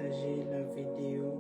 partager la vidéo.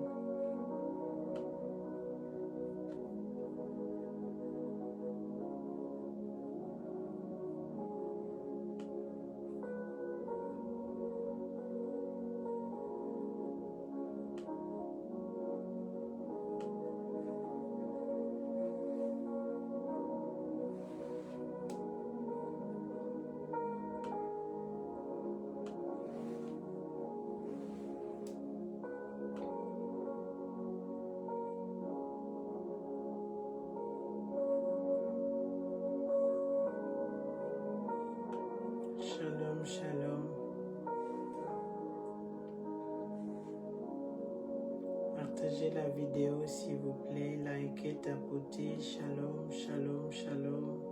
Shalom, shalom. Partagez la vidéo s'il vous plaît. Likez, tapotez. Shalom, shalom, shalom.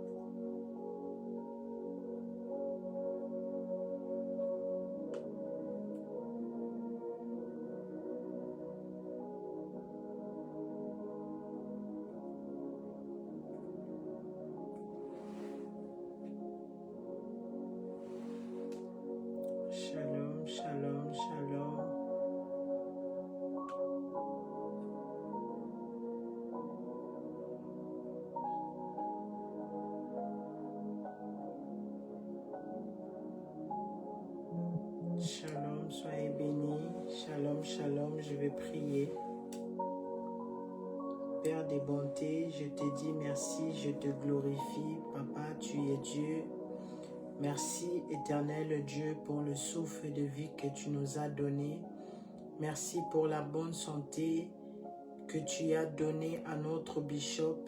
Shalom, shalom, shalom. Shalom, soyez bénis. Shalom, shalom, je vais prier. Père des bontés, je te dis merci, je te glorifie. Papa, tu es Dieu. Merci, éternel Dieu, pour le souffle de vie que tu nous as donné. Merci pour la bonne santé que tu as donnée à notre bishop.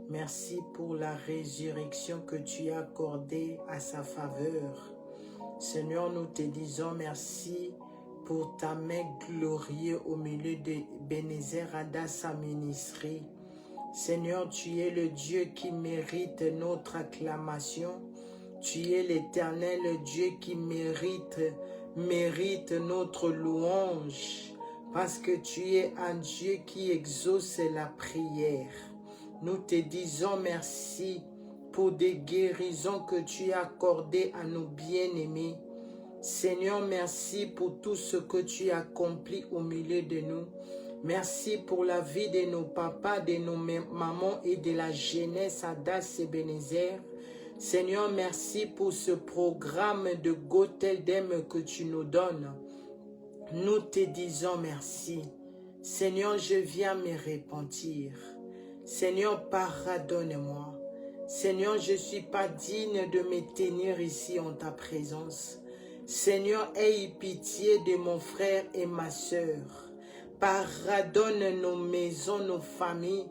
Merci pour la résurrection que tu as accordée à sa faveur. Seigneur, nous te disons merci pour ta main glorieuse au milieu de Ebenezer Hadassa Ministries. Seigneur, tu es le Dieu qui mérite notre acclamation. Tu es l'Éternel Dieu qui mérite notre louange, parce que tu es un Dieu qui exauce la prière. Nous te disons merci pour des guérisons que tu as accordées à nos bien-aimés. Seigneur, merci pour tout ce que tu as accompli au milieu de nous. Merci pour la vie de nos papas, de nos mamans et de la jeunesse à Das Ebenezer. Seigneur, merci pour ce programme de Goteldem que tu nous donnes. Nous te disons merci. Seigneur, je viens me repentir. Seigneur, pardonne-moi. Seigneur, je ne suis pas digne de me tenir ici en ta présence. Seigneur, aie pitié de mon frère et ma sœur. Pardonne nos maisons, nos familles.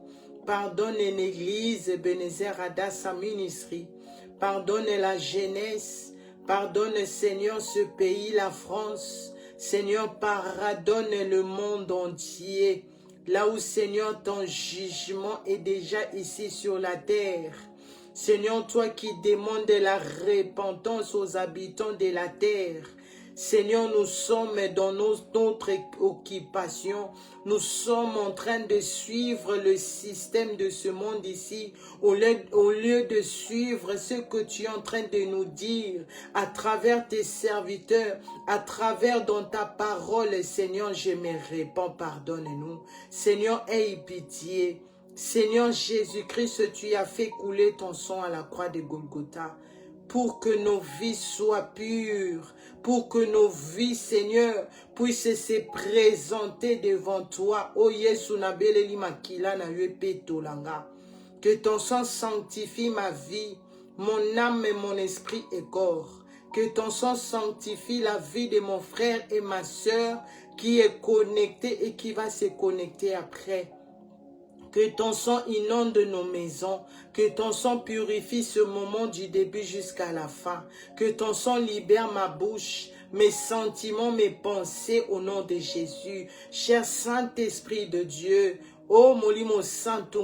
Pardonne l'église Ebenezer Hadassa Ministries. Pardonne la jeunesse. Pardonne, Seigneur, ce pays, la France. Seigneur, pardonne le monde entier. Là où, Seigneur, ton jugement est déjà ici sur la terre. Seigneur, toi qui demandes la repentance aux habitants de la terre. Seigneur, nous sommes dans notre occupation. Nous sommes en train de suivre le système de ce monde ici. Au lieu de suivre ce que tu es en train de nous dire à travers tes serviteurs, à travers dans ta parole, Seigneur, je me répands, pardonne-nous. Seigneur, aie pitié. Seigneur Jésus-Christ, tu as fait couler ton sang à la croix de Golgotha pour que nos vies soient pures, pour que nos vies, Seigneur, puissent se présenter devant toi. Oh Yesu na beleli makila na yepe tolanga. Que ton sang sanctifie ma vie, mon âme et mon esprit et corps. Que ton sang sanctifie la vie de mon frère et ma sœur qui est connecté et qui va se connecter après. Que ton sang inonde nos maisons, que ton sang purifie ce moment du début jusqu'à la fin, que ton sang libère ma bouche, mes sentiments, mes pensées au nom de Jésus. Cher Saint-Esprit de Dieu, oh Molimo Santo,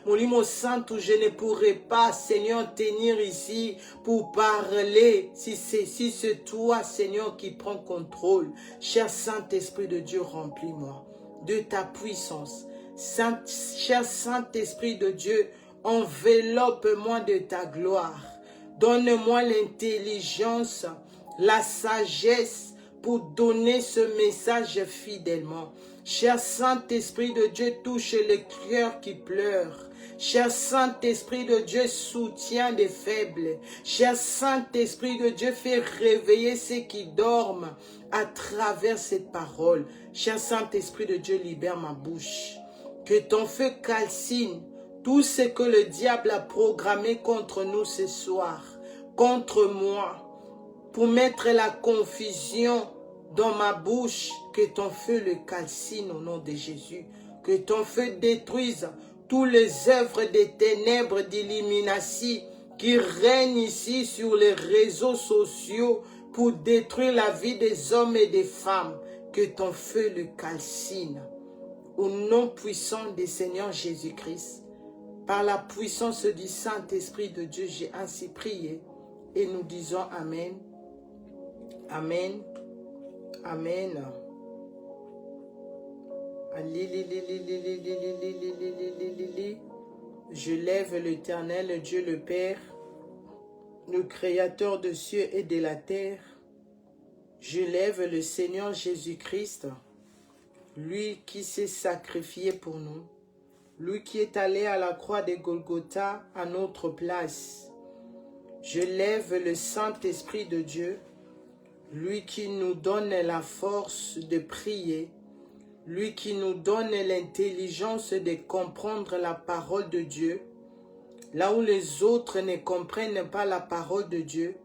Molimo Santo, je ne pourrai pas, Seigneur, tenir ici pour parler si c'est toi, Seigneur, qui prends contrôle. Cher Saint-Esprit de Dieu, remplis-moi de ta puissance. Cher Saint-Esprit de Dieu, enveloppe-moi de ta gloire. Donne-moi l'intelligence, la sagesse pour donner ce message fidèlement. Cher Saint-Esprit de Dieu, touche les cœurs qui pleurent. Cher Saint-Esprit de Dieu, soutiens les faibles. Cher Saint-Esprit de Dieu, fais réveiller ceux qui dorment à travers cette parole. Cher Saint-Esprit de Dieu, libère ma bouche. Que ton feu calcine tout ce que le diable a programmé contre nous ce soir, contre moi, pour mettre la confusion dans ma bouche. Que ton feu le calcine au nom de Jésus. Que ton feu détruise toutes les œuvres des ténèbres d'illumination qui règnent ici sur les réseaux sociaux pour détruire la vie des hommes et des femmes. Que ton feu le calcine. Au nom puissant du Seigneur Jésus-Christ, par la puissance du Saint-Esprit de Dieu, j'ai ainsi prié et nous disons Amen. Amen. Amen. Je lève l'Éternel Dieu le Père, le Créateur des cieux et de la terre. Je lève le Seigneur Jésus-Christ, lui qui s'est sacrifié pour nous, lui qui est allé à la croix de Golgotha à notre place. Je lève le Saint-Esprit de Dieu, lui qui nous donne la force de prier, lui qui nous donne l'intelligence de comprendre la parole de Dieu, là où les autres ne comprennent pas la parole de Dieu,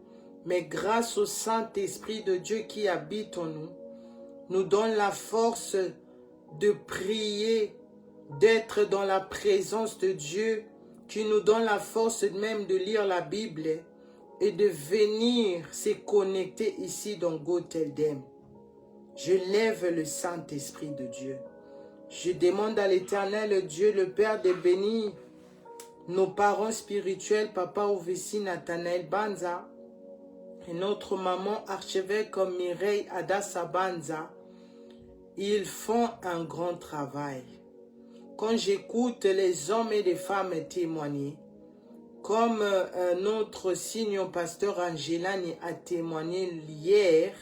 mais grâce au Saint-Esprit de Dieu qui habite en nous, nous donne la force de prier, d'être dans la présence de Dieu, qui nous donne la force même de lire la Bible et de venir se connecter ici dans Goteldem. Je lève le Saint-Esprit de Dieu. Je demande à l'Éternel Dieu, le Père, de bénir nos parents spirituels, Papa Ovessi Nathanaël Banza, et notre maman archevêque Mireille Adassa Banza. Ils font un grand travail. Quand j'écoute les hommes et les femmes témoigner, comme notre signe pasteur Angelani a témoigné hier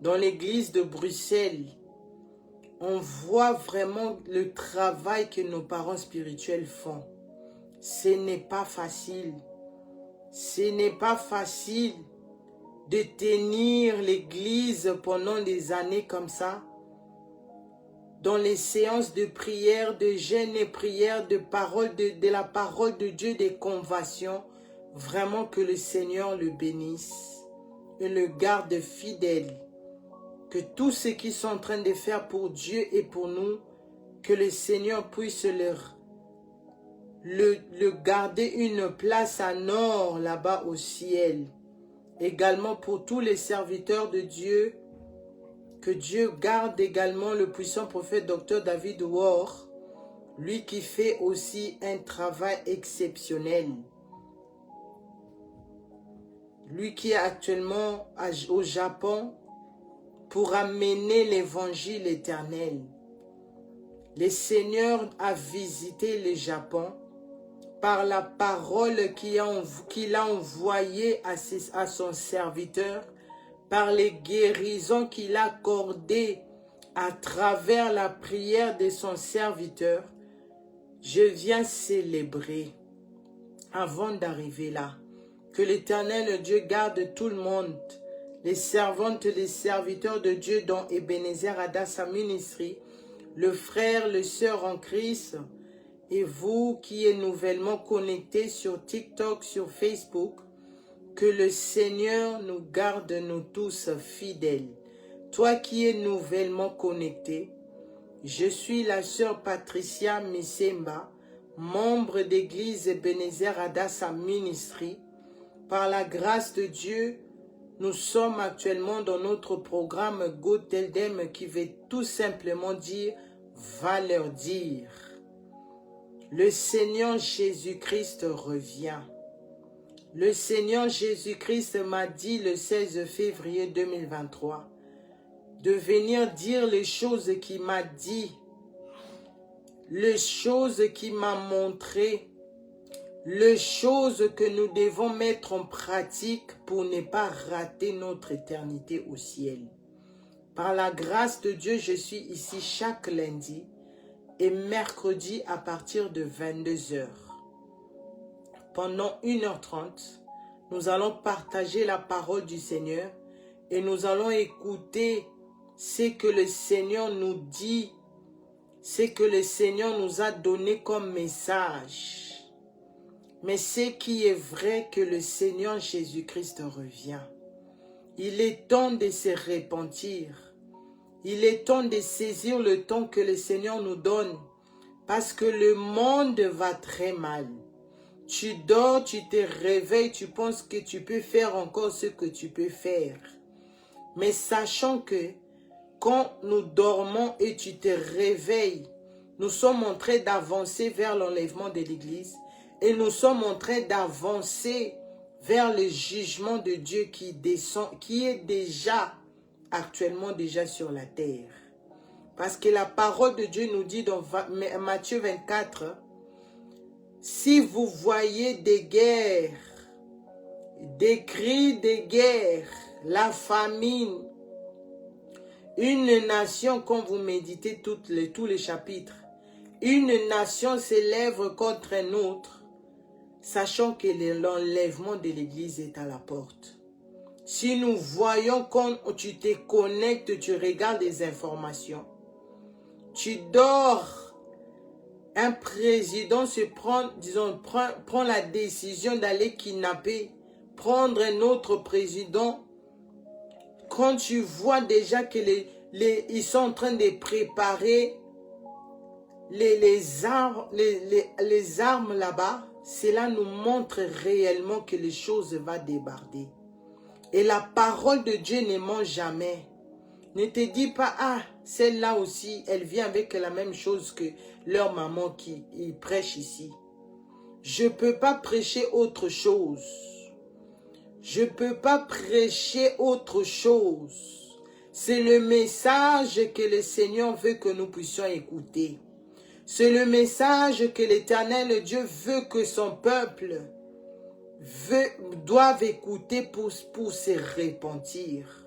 dans l'église de Bruxelles, on voit vraiment le travail que nos parents spirituels font. Ce n'est pas facile. Ce n'est pas facile de tenir l'église pendant des années comme ça, dans les séances de prière, de jeûne et prière, de parole, de la parole de Dieu, des conversions. Vraiment que le Seigneur le bénisse et le garde fidèle. Que tout ce qu'ils sont en train de faire pour Dieu et pour nous, que le Seigneur puisse le garder une place en or là-bas au ciel. Également pour tous les serviteurs de Dieu, que Dieu garde également le puissant prophète Dr David War, lui qui fait aussi un travail exceptionnel. Lui qui est actuellement au Japon pour amener l'évangile éternel. Le Seigneur a visité le Japon par la parole qu'il a envoyée à son serviteur, par les guérisons qu'il a accordées à travers la prière de son serviteur. Je viens célébrer, avant d'arriver là, que l'Éternel Dieu garde tout le monde, les servantes et les serviteurs de Dieu dont Ebenezer Adassa Ministry, le frère, le sœur en Christ, et vous qui êtes nouvellement connectés sur TikTok, sur Facebook, que le Seigneur nous garde, nous tous fidèles. Toi qui es nouvellement connecté, je suis la sœur Patricia Misemba, membre d'église Ebenezer Adassa Ministry. Par la grâce de Dieu, nous sommes actuellement dans notre programme Goteldem qui veut tout simplement dire « va leur dire ». Le Seigneur Jésus-Christ revient. Le Seigneur Jésus-Christ m'a dit le 16 février 2023 de venir dire les choses qu'il m'a dit, les choses qu'il m'a montrées, les choses que nous devons mettre en pratique pour ne pas rater notre éternité au ciel. Par la grâce de Dieu, je suis ici chaque lundi et mercredi à partir de 22 heures. Pendant 1h30, nous allons partager la parole du Seigneur et nous allons écouter ce que le Seigneur nous dit, ce que le Seigneur nous a donné comme message. Mais ce qui est vrai que le Seigneur Jésus-Christ revient. Il est temps de se repentir. Il est temps de saisir le temps que le Seigneur nous donne. Parce que le monde va très mal. Tu dors, tu te réveilles, tu penses que tu peux faire encore ce que tu peux faire. Mais sachant que quand nous dormons et tu te réveilles, nous sommes en train d'avancer vers l'enlèvement de l'Église et nous sommes en train d'avancer vers le jugement de Dieu qui descend, qui est actuellement sur la terre. Parce que la parole de Dieu nous dit dans Matthieu 24, si vous voyez des guerres, des cris de guerre, la famine, une nation, quand vous méditez tous les chapitres, une nation s'élève contre un autre, sachant que l'enlèvement de l'Église est à la porte. Si nous voyons quand tu te connectes, tu regardes des informations, tu dors, un président prend la décision d'aller kidnapper, prendre un autre président. Quand tu vois déjà que ils sont en train de préparer les armes là-bas, cela nous montre réellement que les choses vont déborder. Et la parole de Dieu ne ment jamais. Ne te dis pas, ah, celle-là aussi, elle vient avec la même chose que leur maman qui prêche ici. Je ne peux pas prêcher autre chose. Je ne peux pas prêcher autre chose. C'est le message que le Seigneur veut que nous puissions écouter. C'est le message que l'Éternel Dieu veut que son peuple doive écouter pour se repentir.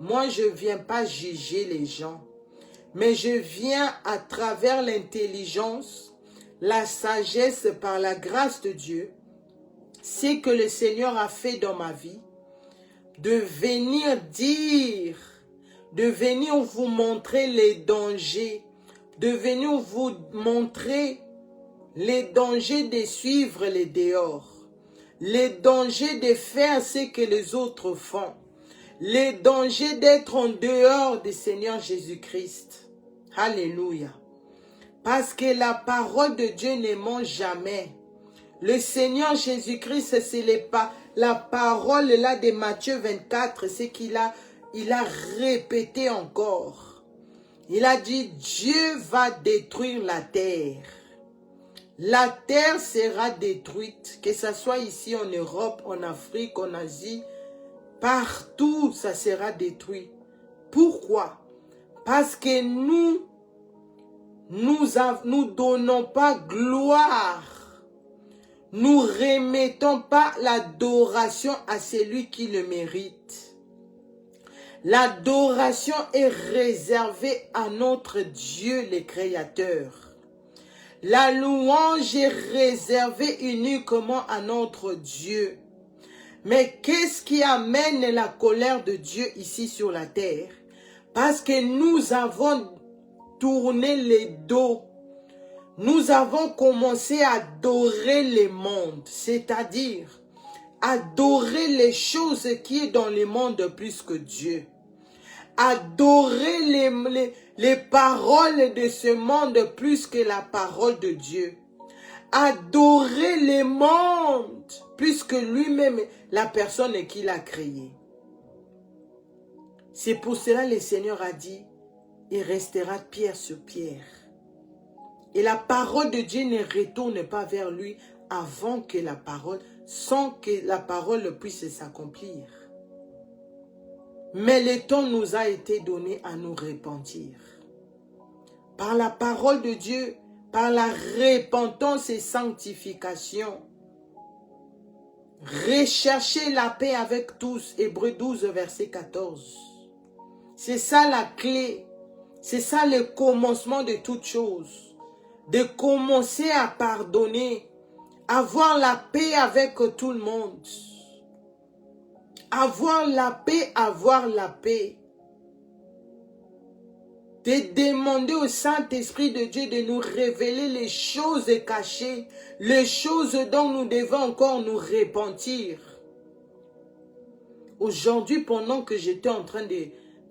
Moi, je ne viens pas juger les gens, mais je viens à travers l'intelligence, la sagesse par la grâce de Dieu, ce que le Seigneur a fait dans ma vie, de venir dire, de venir vous montrer les dangers, de venir vous montrer les dangers de suivre les dehors, les dangers de faire ce que les autres font, les dangers d'être en dehors du Seigneur Jésus-Christ. Alléluia. Parce que la parole de Dieu ne ment jamais. Le Seigneur Jésus-Christ, c'est la parole là de Matthieu 24, c'est qu'il a répété encore. Il a dit, Dieu va détruire la terre. La terre sera détruite, que ce soit ici en Europe, en Afrique, en Asie, partout ça sera détruit. Pourquoi? Parce que nous donnons pas gloire. Nous remettons pas l'adoration à celui qui le mérite. L'adoration est réservée à notre Dieu le Créateur. La louange est réservée uniquement à notre Dieu. Mais qu'est-ce qui amène la colère de Dieu ici sur la terre? Parce que nous avons tourné les dos. Nous avons commencé à adorer les mondes, c'est-à-dire adorer les choses qui sont dans le monde plus que Dieu. Adorer les paroles de ce monde plus que la parole de Dieu. Adorer les mondes plus que lui-même, la personne qui l'a créé. C'est pour cela que le Seigneur a dit, il restera pierre sur pierre. Et la parole de Dieu ne retourne pas vers lui avant que sans que la parole puisse s'accomplir. Mais le temps nous a été donné à nous repentir. Par la parole de Dieu, par la repentance et sanctification. Recherchez la paix avec tous. Hébreux 12, verset 14. C'est ça la clé. C'est ça le commencement de toute chose. De commencer à pardonner. Avoir la paix avec tout le monde. Avoir la paix, avoir la paix. De demander au Saint-Esprit de Dieu de nous révéler les choses cachées, les choses dont nous devons encore nous repentir. Aujourd'hui, pendant que j'étais en train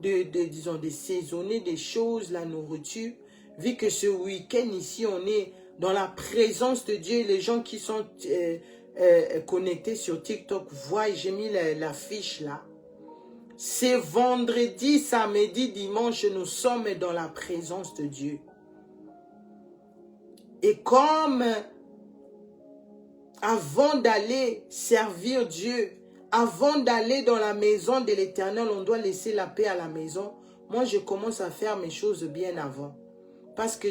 disons, de saisonner des choses, la nourriture, vu que ce week-end ici, on est dans la présence de Dieu, les gens qui sont connectés sur TikTok voient, j'ai mis la fiche là. C'est vendredi, samedi, dimanche, nous sommes dans la présence de Dieu. Et comme avant d'aller servir Dieu, avant d'aller dans la maison de l'Éternel, on doit laisser la paix à la maison. Moi, je commence à faire mes choses bien avant. Parce que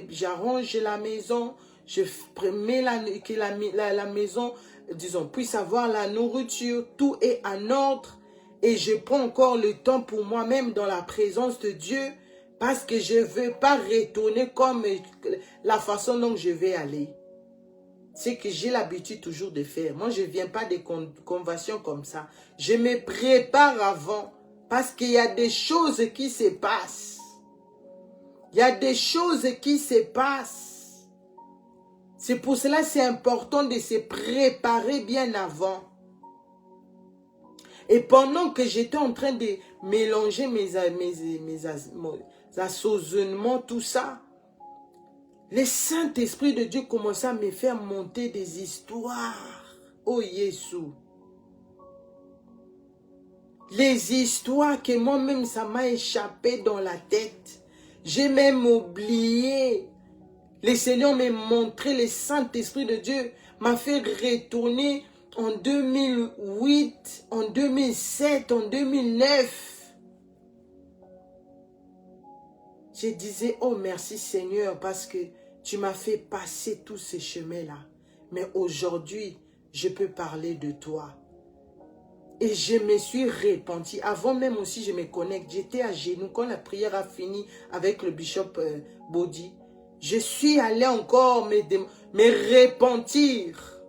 j'arrange la maison, je mets que la maison, disons, puisse avoir la nourriture, tout est en ordre. Et je prends encore le temps pour moi-même dans la présence de Dieu parce que je ne veux pas retourner comme la façon dont je vais aller. C'est que j'ai l'habitude toujours de faire. Moi, je ne viens pas des conventions comme ça. Je me prépare avant parce qu'il y a des choses qui se passent. Il y a des choses qui se passent. C'est pour cela que c'est important de se préparer bien avant. Et pendant que j'étais en train de mélanger mes assaisonnements, tout ça, le Saint-Esprit de Dieu commençait à me faire monter des histoires. Oh Jésus. Les histoires que moi-même, ça m'a échappé dans la tête. J'ai même oublié. Le Seigneur m'a montré, le Saint-Esprit de Dieu m'a fait retourner en 2008, en 2007, en 2009. Je disais, oh merci Seigneur, parce que tu m'as fait passer tous ces chemins-là. Mais aujourd'hui, je peux parler de toi. Et je me suis repenti. Avant même aussi, je me connecte. J'étais à genoux. Quand la prière a fini avec le bishop Body, je suis allé encore me repentir.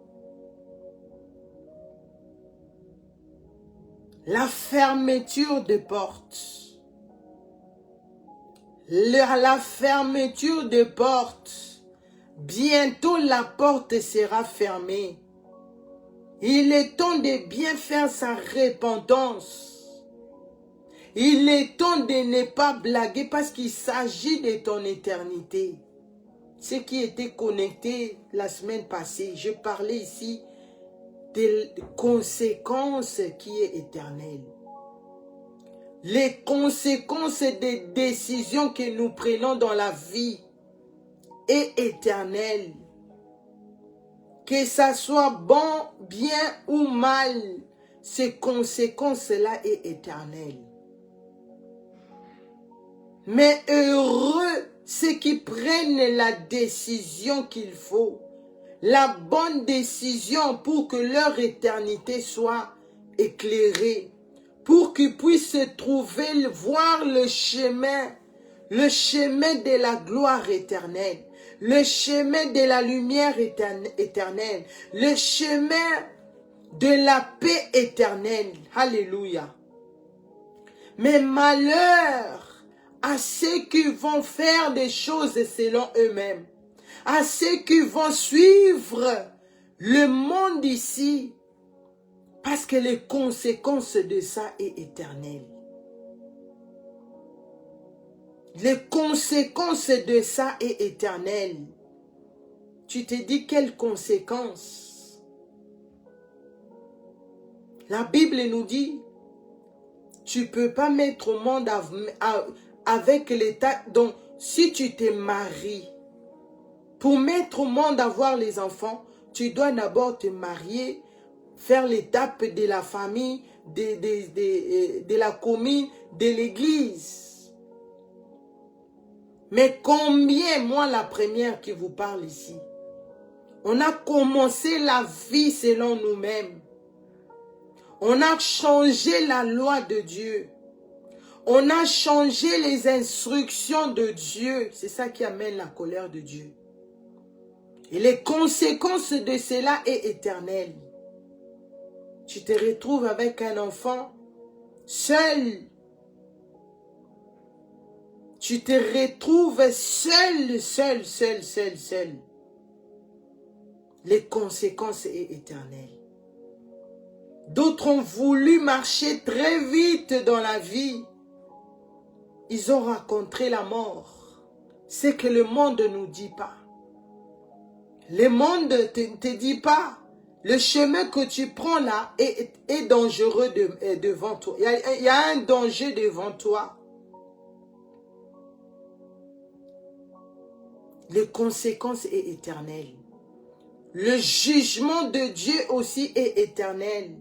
La fermeture des portes. La fermeture des portes. Bientôt la porte sera fermée. Il est temps de bien faire sa repentance. Il est temps de ne pas blaguer parce qu'il s'agit de ton éternité. Ceux qui étaient connectés la semaine passée, je parlais ici des conséquences qui est éternelle. Les conséquences des décisions que nous prenons dans la vie est éternelle. Que ça soit bon, bien ou mal, ces conséquences-là est éternelle. Mais heureux ceux qui prennent la décision qu'il faut, la bonne décision pour que leur éternité soit éclairée, pour qu'ils puissent trouver, voir le chemin de la gloire éternelle, le chemin de la lumière éternelle, le chemin de la paix éternelle. Alléluia. Mais malheur à ceux qui vont faire des choses selon eux-mêmes, à ceux qui vont suivre le monde ici, parce que les conséquences de ça est éternelles. Les conséquences de ça est éternelle. Tu te dis quelles conséquences? La Bible nous dit, tu ne peux pas mettre au monde avec l'état. Donc, si tu te maries, pour mettre au monde avoir les enfants, tu dois d'abord te marier, faire l'étape de la famille, de la commune, de l'église. Mais combien, moi la première qui vous parle ici, on a commencé la vie selon nous-mêmes. On a changé la loi de Dieu. On a changé les instructions de Dieu. C'est ça qui amène la colère de Dieu. Et les conséquences de cela est éternelle. Tu te retrouves avec un enfant seul. Tu te retrouves seul. Les conséquences sont éternelles. D'autres ont voulu marcher très vite dans la vie. Ils ont rencontré la mort. C'est que le monde ne nous dit pas. Le monde ne te dit pas. Le chemin que tu prends là est dangereux devant toi. Il y a un danger devant toi. Les conséquences sont éternelles. Le jugement de Dieu aussi est éternel.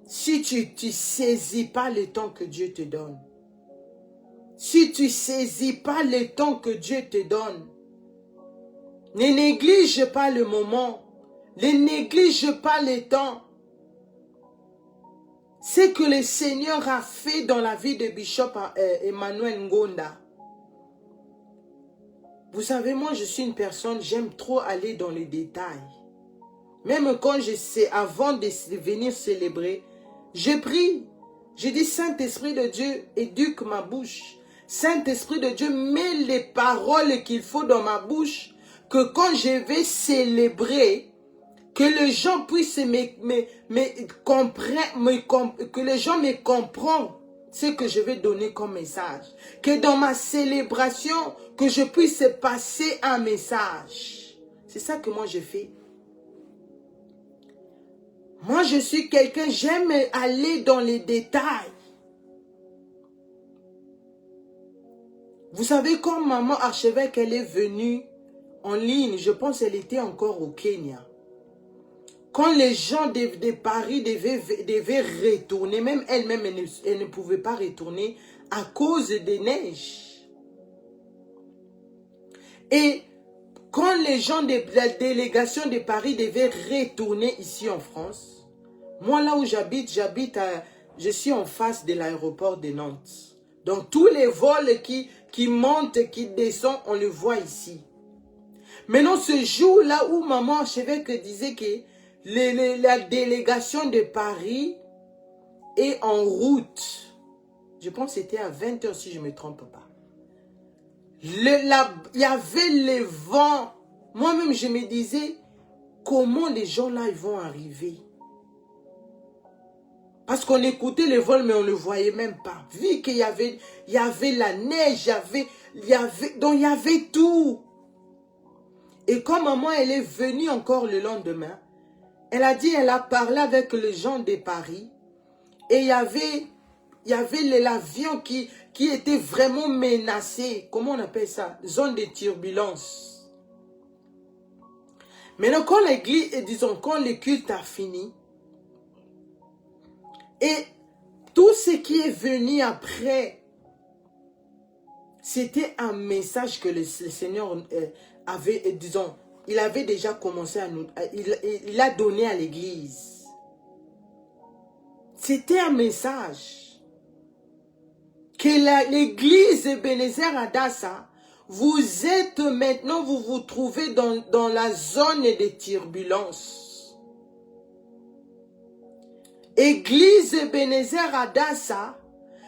Si tu ne saisis pas le temps que Dieu te donne. Si tu ne saisis pas le temps que Dieu te donne. Ne néglige pas le moment. Ne néglige pas le temps. C'est que le Seigneur a fait dans la vie de Bishop Emmanuel Ngonda. Vous savez, moi je suis une personne, j'aime trop aller dans les détails. Même quand je sais, avant de venir célébrer, je prie. Je dis, Saint-Esprit de Dieu, éduque ma bouche. Saint-Esprit de Dieu, mets les paroles qu'il faut dans ma bouche. Que quand je vais célébrer, que les gens puissent que les gens me comprennent ce que je vais donner comme message. Que dans ma célébration, que je puisse passer un message. C'est ça que moi je fais. Moi je suis quelqu'un, j'aime aller dans les détails. Vous savez, quand maman archevêque, elle est venue en ligne, je pense qu'elle était encore au Kenya. Quand les gens de Paris devaient retourner, même elle-même, elle ne pouvait pas retourner à cause des neiges. Et quand les gens de la délégation de Paris devaient retourner ici en France, moi là où j'habite, je suis en face de l'aéroport de Nantes. Donc tous les vols qui montent, qui descendent, on le voit ici. Maintenant ce jour-là où maman archevêque disait que la délégation de Paris est en route. Je pense que c'était à 20 h si je ne me trompe pas. Il y avait le vent. Moi-même, je me disais, comment les gens là ils vont arriver? Parce qu'on écoutait le vol, mais on ne le voyait même pas. Vu qu'il y avait la neige, donc il y avait tout. Et quand maman, elle est venue encore le lendemain, elle a dit, elle a parlé avec les gens de Paris. Et il y avait l'avion qui était vraiment menacé. Comment on appelle ça? Zone de turbulence. Maintenant, quand l'église, disons, quand le culte a fini, et tout ce qui est venu après, c'était un message que le Seigneur avait, disons, il avait déjà commencé à nous, il a donné à l'église. C'était un message que l'église Ebenezer Adassa, vous êtes maintenant, vous vous trouvez dans la zone des turbulences. Église Ebenezer Adassa,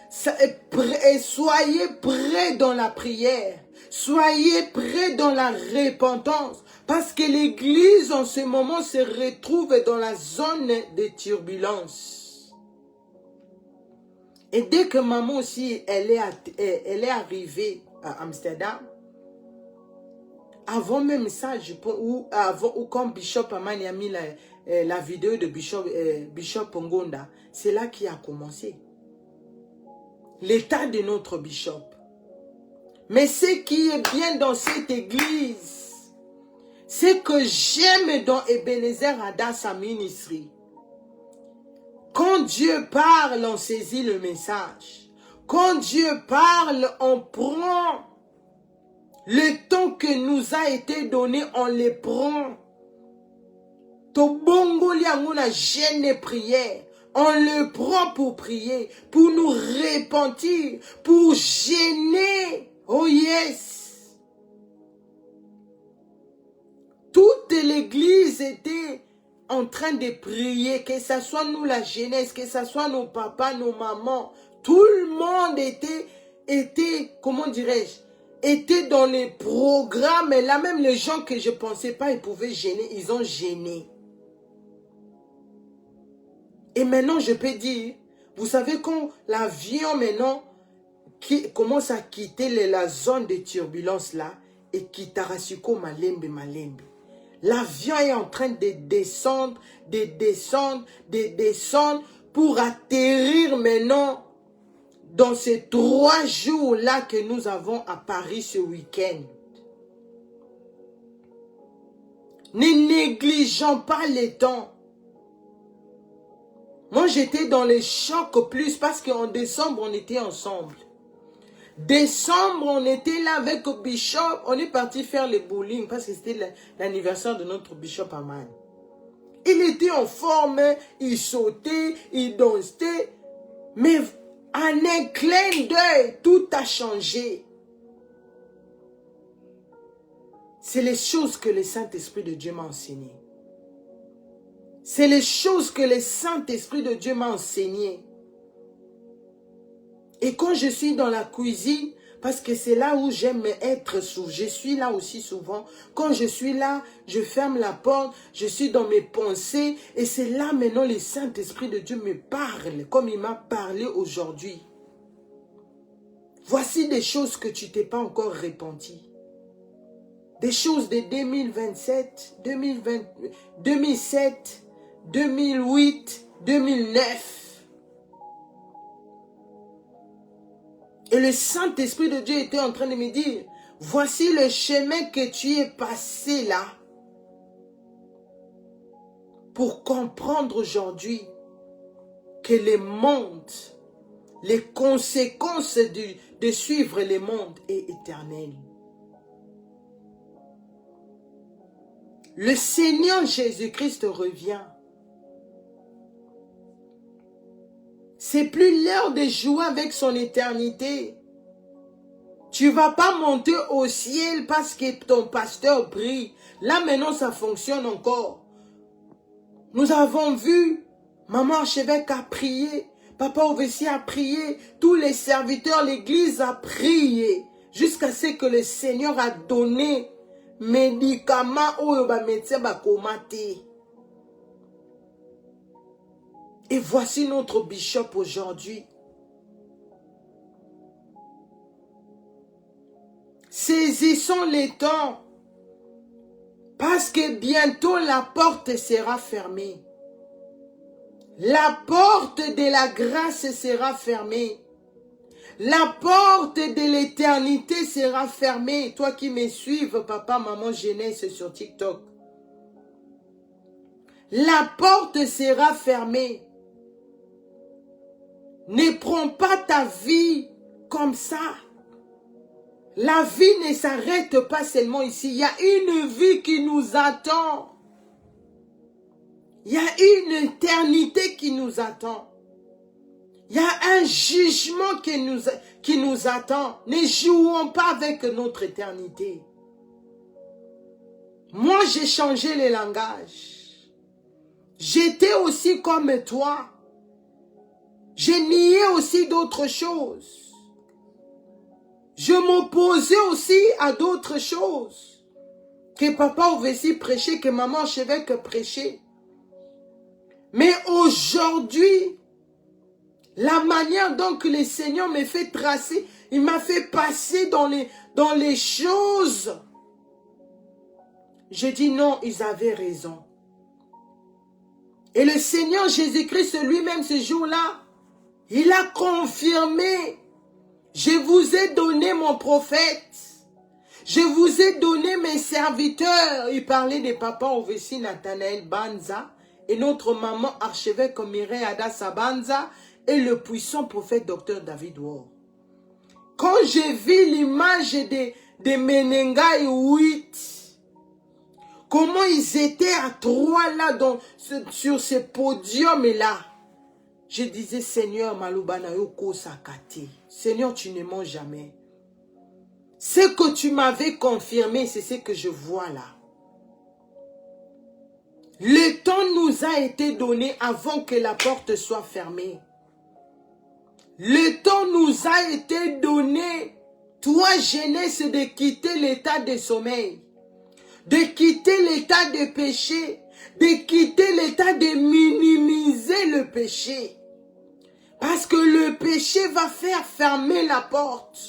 soyez prêts dans la prière. Soyez prêts dans la repentance. Parce que l'église en ce moment se retrouve dans la zone des turbulences. Et dès que maman aussi, elle est arrivée à Amsterdam, avant même ça, ou quand Bishop Amani a mis la vidéo de Bishop Ngonda, c'est là qui a commencé. L'état de notre Bishop. Mais ce qui est bien dans cette église, c'est que j'aime dans Ebenezer Adassa Ministry. Quand Dieu parle, on saisit le message. Quand Dieu parle, on prend le temps que nous a été donné, on le prend. Tobongo lianguna jeûne et prière. On le prend pour prier, pour nous repentir, pour gêner. Oh yes! Toute l'église était en train de prier, que ce soit nous la jeunesse, que ce soit nos papas, nos mamans. Tout le monde était comment dirais-je, était dans les programmes. Et là, même les gens que je ne pensais pas, ils pouvaient gêner, ils ont gêné. Et maintenant, je peux dire, vous savez quand l'avion maintenant qui commence à quitter la zone de turbulence là, et qui tarasuko malembe malembe. L'avion est en train de descendre, pour atterrir maintenant dans ces 3 jours-là que nous avons à Paris ce week-end. Ne négligeons pas les temps. Moi, j'étais dans les chocs plus parce qu'en décembre, on était ensemble. Décembre, on était là avec le Bishop. On est parti faire le bowling parce que c'était l'anniversaire de notre Bishop Aman. Il était en forme, il sautait, il dansait. Mais en un clin d'œil, tout a changé. C'est les choses que le Saint-Esprit de Dieu m'a enseignées. C'est les choses que le Saint-Esprit de Dieu m'a enseignées. Et quand je suis dans la cuisine, parce que c'est là où j'aime être souvent, je suis là aussi souvent. Quand je suis là, je ferme la porte, je suis dans mes pensées. Et c'est là maintenant le Saint-Esprit de Dieu me parle, comme il m'a parlé aujourd'hui. Voici des choses que tu t'es pas encore repenti. Des choses de 2027, 2020, 2007, 2008, 2009. Et le Saint-Esprit de Dieu était en train de me dire, voici le chemin que tu es passé là. Pour comprendre aujourd'hui que le monde, les conséquences de suivre le monde est éternel. Le Seigneur Jésus-Christ revient. C'est plus l'heure de jouer avec son éternité. Tu ne vas pas monter au ciel parce que ton pasteur prie. Là maintenant ça fonctionne encore. Nous avons vu, maman archevêque a prié, papa Ovessi a prié, tous les serviteurs, l'église a prié, jusqu'à ce que le Seigneur a donné médicaments au médecin bakomate. Et voici notre bishop aujourd'hui. Saisissons les temps. Parce que bientôt la porte sera fermée. La porte de la grâce sera fermée. La porte de l'éternité sera fermée. Toi qui me suives, papa, maman, jeunesse sur TikTok. La porte sera fermée. Ne prends pas ta vie comme ça. La vie ne s'arrête pas seulement ici. Il y a une vie qui nous attend. Il y a une éternité qui nous attend. Il y a un jugement qui nous attend. Ne jouons pas avec notre éternité. Moi, j'ai changé le langage. J'étais aussi comme toi. J'ai nié aussi d'autres choses. Je m'opposais aussi à d'autres choses. Que papa Ovessi prêchait, que maman archevêque prêchait. Mais aujourd'hui, la manière dont le Seigneur me fait tracer, il m'a fait passer dans les choses. Je dis non, ils avaient raison. Et le Seigneur Jésus-Christ lui-même ce jour-là, il a confirmé. Je vous ai donné mon prophète. Je vous ai donné mes serviteurs. Il parlait des papas Ovessi Nathanaël Banza et notre maman archevêque Mireille Adassa Banza et le puissant prophète Dr David Ward. Quand j'ai vu l'image de Menengai 8, comment ils étaient à 3 là sur ce podium là. Je disais, Seigneur, Malubana Yoko Sakate. Seigneur, tu ne mens jamais. Ce que tu m'avais confirmé, c'est ce que je vois là. Le temps nous a été donné avant que la porte soit fermée. Le temps nous a été donné, toi, jeunesse, de quitter l'état de sommeil, de quitter l'état de péché, de quitter l'état de minimiser le péché. Parce que le péché va faire fermer la porte.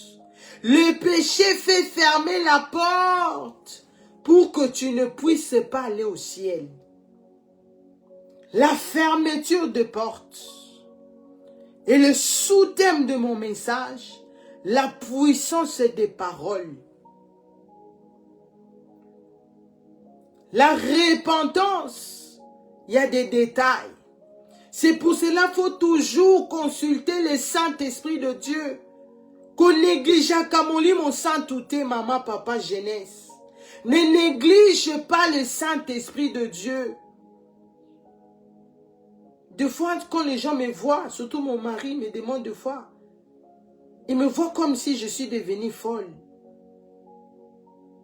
Le péché fait fermer la porte pour que tu ne puisses pas aller au ciel. La fermeture de porte. Et le sous-thème de mon message, la puissance des paroles. La repentance, il y a des détails. C'est pour cela qu'il faut toujours consulter le Saint-Esprit de Dieu. Qu'on néglige Kamoli, mon Saint-Touté, maman, papa, jeunesse. Ne néglige pas le Saint-Esprit de Dieu. Des fois, quand les gens me voient, surtout mon mari me demande des fois, il me voit comme si je suis devenue folle.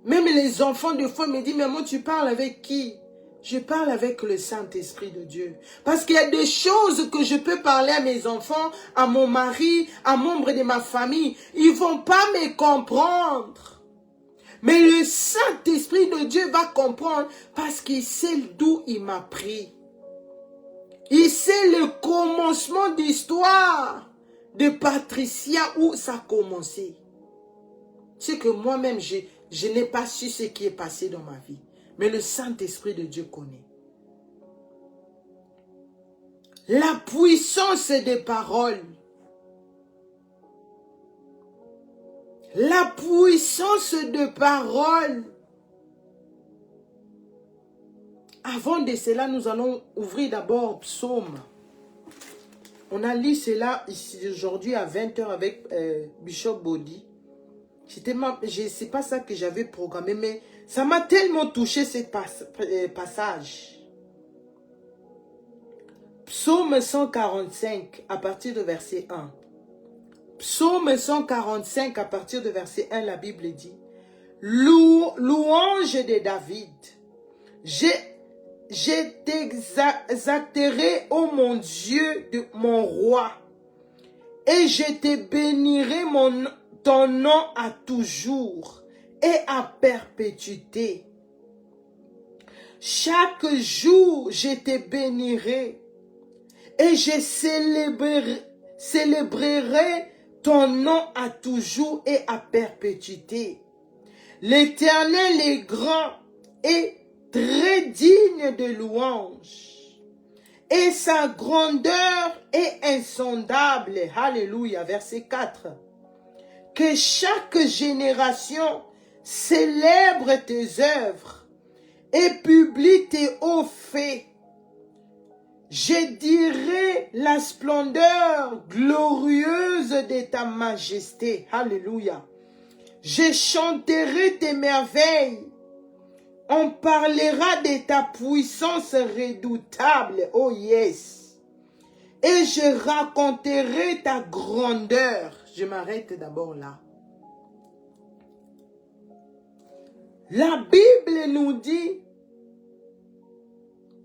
Même les enfants, des fois, me disent, maman, tu parles avec qui? Je parle avec le Saint-Esprit de Dieu. Parce qu'il y a des choses que je peux parler à mes enfants, à mon mari, à membres de ma famille. Ils ne vont pas me comprendre. Mais le Saint-Esprit de Dieu va comprendre parce qu'il sait d'où il m'a pris. Il sait le commencement d'histoire de Patricia, où ça a commencé. C'est que moi-même, je n'ai pas su ce qui est passé dans ma vie. Mais le Saint-Esprit de Dieu connaît. La puissance des paroles. La puissance de paroles. Avant de cela, nous allons ouvrir d'abord Psaume. On a lu cela ici aujourd'hui à 20 h avec Bishop Body. C'est pas ça que j'avais programmé, mais ça m'a tellement touché ce passage. Psaume 145 à partir de verset 1. Psaume 145 à partir de verset 1, la Bible dit: Louange de David. Je t'exalterai, ô mon Dieu, mon roi, et je te bénirai ton nom à toujours et à perpétuité. Chaque jour, je te bénirai et je célébrerai ton nom à toujours et à perpétuité. L'Éternel est grand et très digne de louange, et sa grandeur est insondable. Alléluia. Verset 4. Que chaque génération célèbre tes œuvres et publie tes hauts faits. Je dirai la splendeur glorieuse de ta majesté. Alléluia. Je chanterai tes merveilles. On parlera de ta puissance redoutable, oh yes. Et je raconterai ta grandeur. Je m'arrête d'abord là. La Bible nous dit: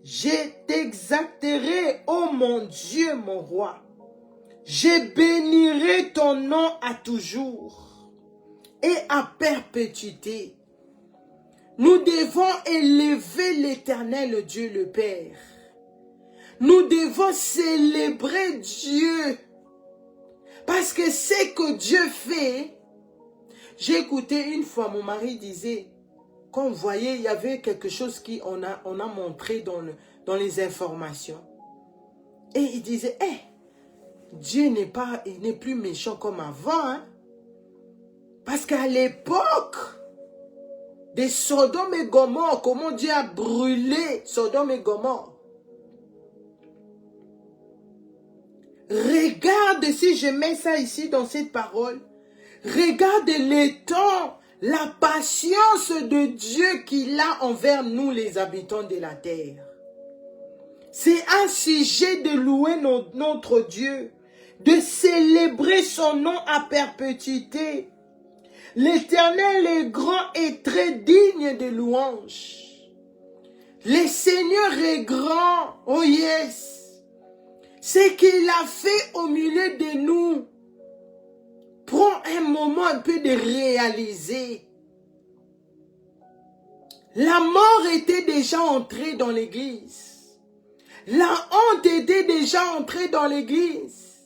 je t'exalterai, ô mon Dieu, mon roi. Je bénirai ton nom à toujours et à perpétuité. Nous devons élever l'Éternel Dieu le Père. Nous devons célébrer Dieu. Parce que ce que Dieu fait, j'ai écouté une fois, mon mari disait, quand on voyait, il y avait quelque chose qu'on a montré dans les informations. Et il disait, Dieu n'est plus méchant comme avant. Hein? Parce qu'à l'époque de Sodome et Gomorrhe, comment Dieu a brûlé Sodome et Gomorrhe. Regarde, si je mets ça ici dans cette parole, regarde le temps, la patience de Dieu qu'il a envers nous les habitants de la terre. C'est un sujet de louer notre Dieu, de célébrer son nom à perpétuité. L'Éternel est grand et très digne de louange. Le Seigneur est grand, oh yes. Ce qu'il a fait au milieu de nous, prends un moment un peu de réaliser. La mort était déjà entrée dans l'église. La honte était déjà entrée dans l'église.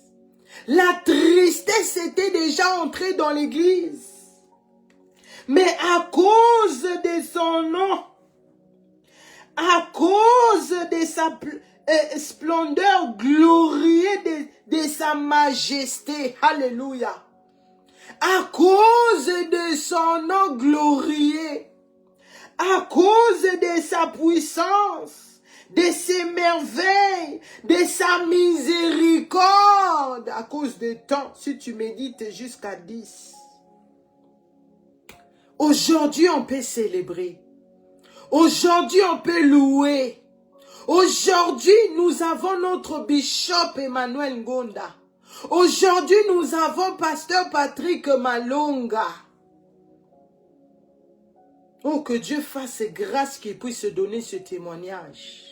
La tristesse était déjà entrée dans l'église. Mais à cause de son nom, à cause de sa splendeur glorieuse, de sa majesté, alléluia, à cause de son nom glorieux, à cause de sa puissance, de ses merveilles, de sa miséricorde, à cause de temps, si tu médites jusqu'à 10. Aujourd'hui, on peut célébrer. Aujourd'hui, on peut louer. Aujourd'hui, nous avons notre bishop Emmanuel Ngonda. Aujourd'hui, nous avons pasteur Patrick Malonga. Oh, que Dieu fasse grâce qu'il puisse donner ce témoignage.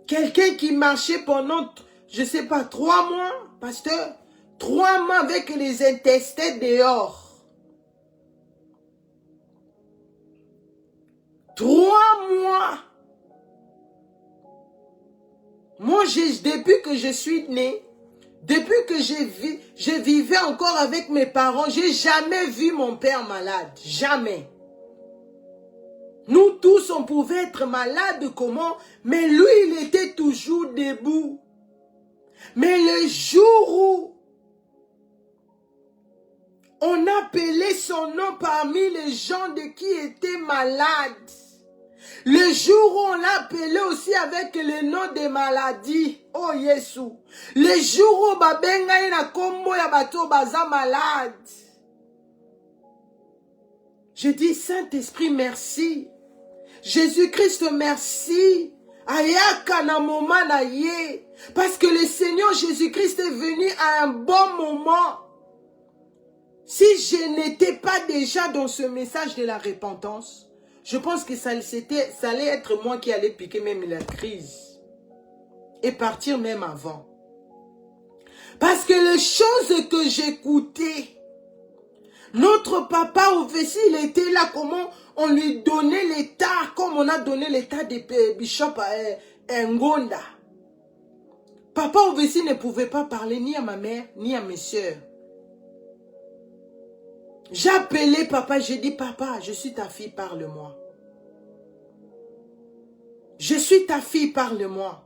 Quelqu'un qui marchait pendant, je ne sais pas, 3 mois, pasteur, 3 mois avec les intestins dehors. 3 mois. Moi, depuis que je suis née, depuis que je vivais encore avec mes parents, j'ai jamais vu mon père malade. Jamais. Nous tous, on pouvait être malades comment, mais lui, il était toujours debout. Mais le jour où on appelait son nom parmi les gens de qui étaient malades, le jour où on l'appelait aussi avec le nom des maladies, oh Yesu, le jour où babenga ina kombo ya bato baza malade, je dis Saint-Esprit merci, Jésus-Christ merci, ayaka na moment na ye, parce que le Seigneur Jésus-Christ est venu à un bon moment. Si je n'étais pas déjà dans ce message de la repentance, je pense que ça allait être moi qui allais piquer même la crise. Et partir même avant. Parce que les choses que j'écoutais, notre papa Ovessi, il était là, comment on lui donnait l'état, comme on a donné l'état de Bishop Ngonda. Papa Ovessi ne pouvait pas parler ni à ma mère, ni à mes soeurs. J'appelais papa, j'ai dit, papa, je suis ta fille, parle-moi. Je suis ta fille, parle-moi.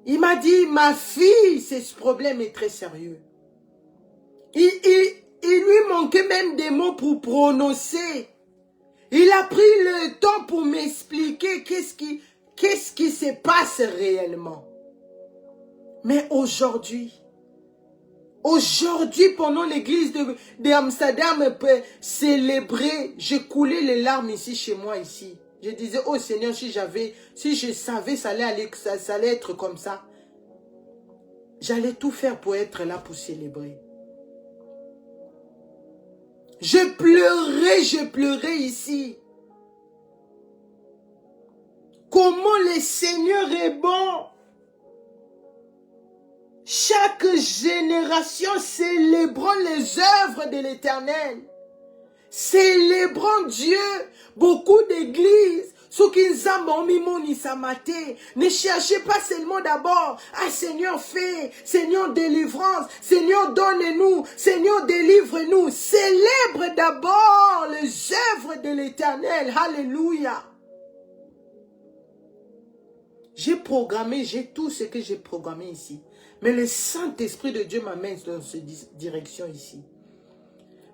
Il m'a dit, ma fille, ce problème est très sérieux. Il lui manquait même des mots pour prononcer. Il a pris le temps pour m'expliquer qu'est-ce qui se passe réellement. Mais aujourd'hui, pendant l'église d'Amsterdam célébrer, j'ai coulé les larmes ici, chez moi, ici. Je disais, oh Seigneur, si je savais ça allait être comme ça, j'allais tout faire pour être là pour célébrer. Je pleurais ici. Comment le Seigneur est bon. Chaque génération célébrant les œuvres de l'Éternel. Célébrant Dieu. Beaucoup d'églises. Ne cherchez pas seulement d'abord. Ah Seigneur fais. Seigneur délivrance. Seigneur donne-nous. Seigneur délivre-nous. Célèbre d'abord les œuvres de l'Éternel. Alléluia. J'ai tout ce que j'ai programmé ici. Mais le Saint-Esprit de Dieu m'amène dans cette direction ici.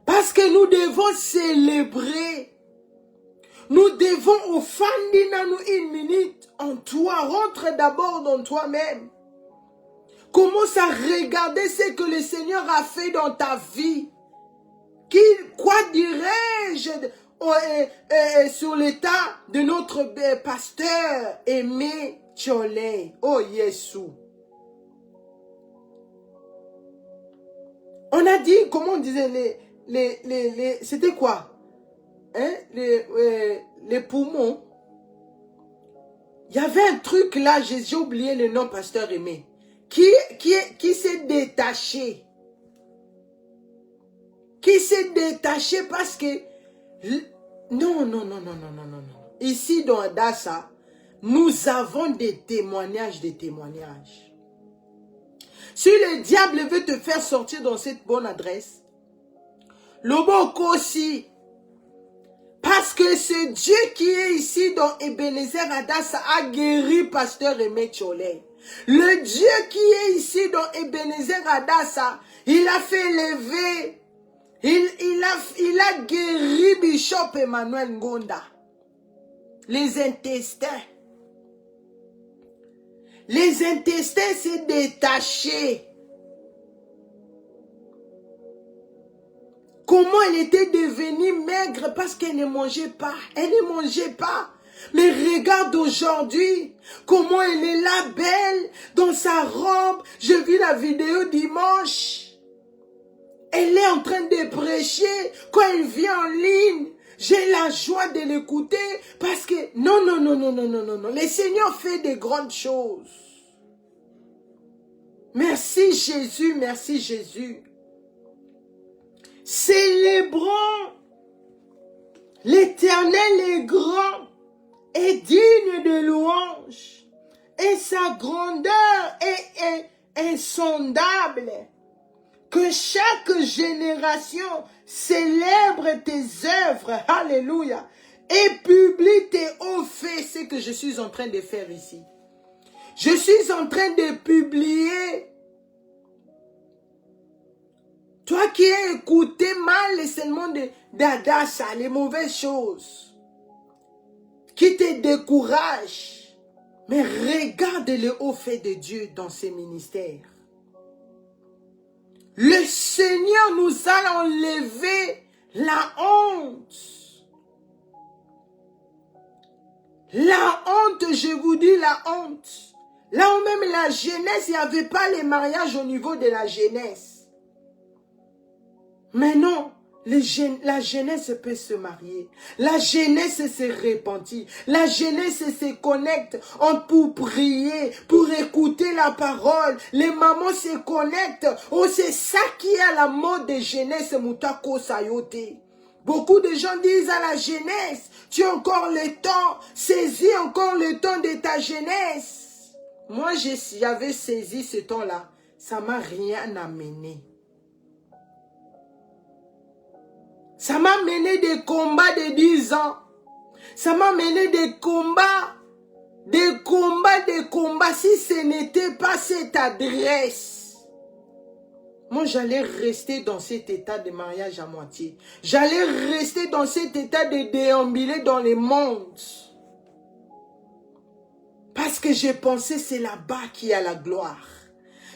Parce que nous devons célébrer. Nous devons offrir une minute en toi. Rentre d'abord dans toi-même. Commence à regarder ce que le Seigneur a fait dans ta vie. Quoi dirais-je sur l'état de notre pasteur Aimé Tcholey. Oh, Yeshua. On a dit, comment on disait, c'était quoi? Hein? Les poumons. Il y avait un truc là, j'ai oublié le nom, pasteur Aimé, qui s'est détaché. Qui s'est détaché parce que... Non. Ici, dans Adassa, nous avons des témoignages, Si le diable veut te faire sortir dans cette bonne adresse, Loboko aussi, parce que c'est Dieu qui est ici dans Ebenezer Adassa a guéri pasteur Aimé Tcholey. Le Dieu qui est ici dans Ebenezer Adassa, il a fait lever, il a guéri Bishop Emmanuel Ngonda. Les intestins. Les intestins s'est détaché. Comment elle était devenue maigre parce qu'elle ne mangeait pas. Elle ne mangeait pas. Mais regarde aujourd'hui comment elle est là belle dans sa robe. Je vis la vidéo dimanche. Elle est en train de prêcher quand elle vient en ligne. J'ai la joie de l'écouter parce que non. Le Seigneur fait de grandes choses. Merci Jésus, merci Jésus. Célébrons l'Éternel est grand et digne de louange et sa grandeur est insondable. Que chaque génération célèbre tes œuvres, alléluia, et publie tes hauts faits, ce que je suis en train de faire ici. Je suis en train de publier. Toi qui as écouté mal les sermons d'Adassa, les mauvaises choses, qui te découragent, mais regarde le haut fait de Dieu dans ses ministères. Le Seigneur nous a enlevé la honte. La honte, je vous dis la honte. Là où même la jeunesse, il n'y avait pas les mariages au niveau de la jeunesse. Mais non, la jeunesse peut se marier. La jeunesse se repentit. La jeunesse se connecte pour prier, pour écouter la parole. Les mamans se connectent. Oh, c'est ça qui est à la mode de jeunesse Moutako Sayote. Beaucoup de gens disent à la jeunesse, tu as encore le temps, saisis encore le temps de ta jeunesse. Moi, j'avais saisi ce temps-là. Ça ne m'a rien amené. Ça m'a mené des combats de 10 ans. Ça m'a mené des combats. Si ce n'était pas cette adresse, moi j'allais rester dans cet état de mariage à moitié. J'allais rester dans cet état de déambuler dans le monde. Parce que je pensais c'est là-bas qu'il y a la gloire.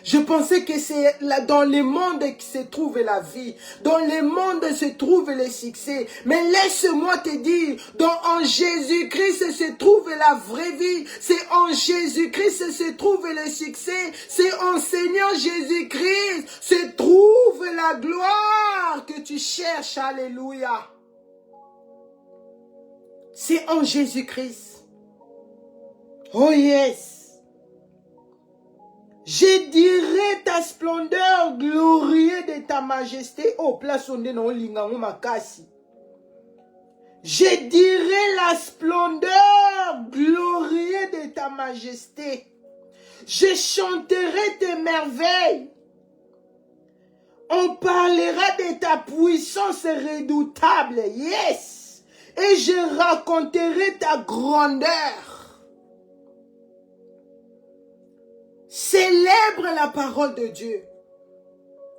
Je pensais que c'est dans le monde que se trouve la vie. Dans le monde se trouve le succès. Mais laisse-moi te dire, en Jésus-Christ se trouve la vraie vie. C'est en Jésus-Christ se trouve le succès. C'est en Seigneur Jésus-Christ se trouve la gloire que tu cherches. Alléluia. C'est en Jésus-Christ. Oh yes. Je dirai ta splendeur glorieuse de ta majesté. Oh, place on est dans l'ingamo makasi. Je dirai la splendeur glorieuse de ta majesté. Je chanterai tes merveilles. On parlera de ta puissance redoutable. Yes. Et je raconterai ta grandeur. Célèbre la parole de Dieu.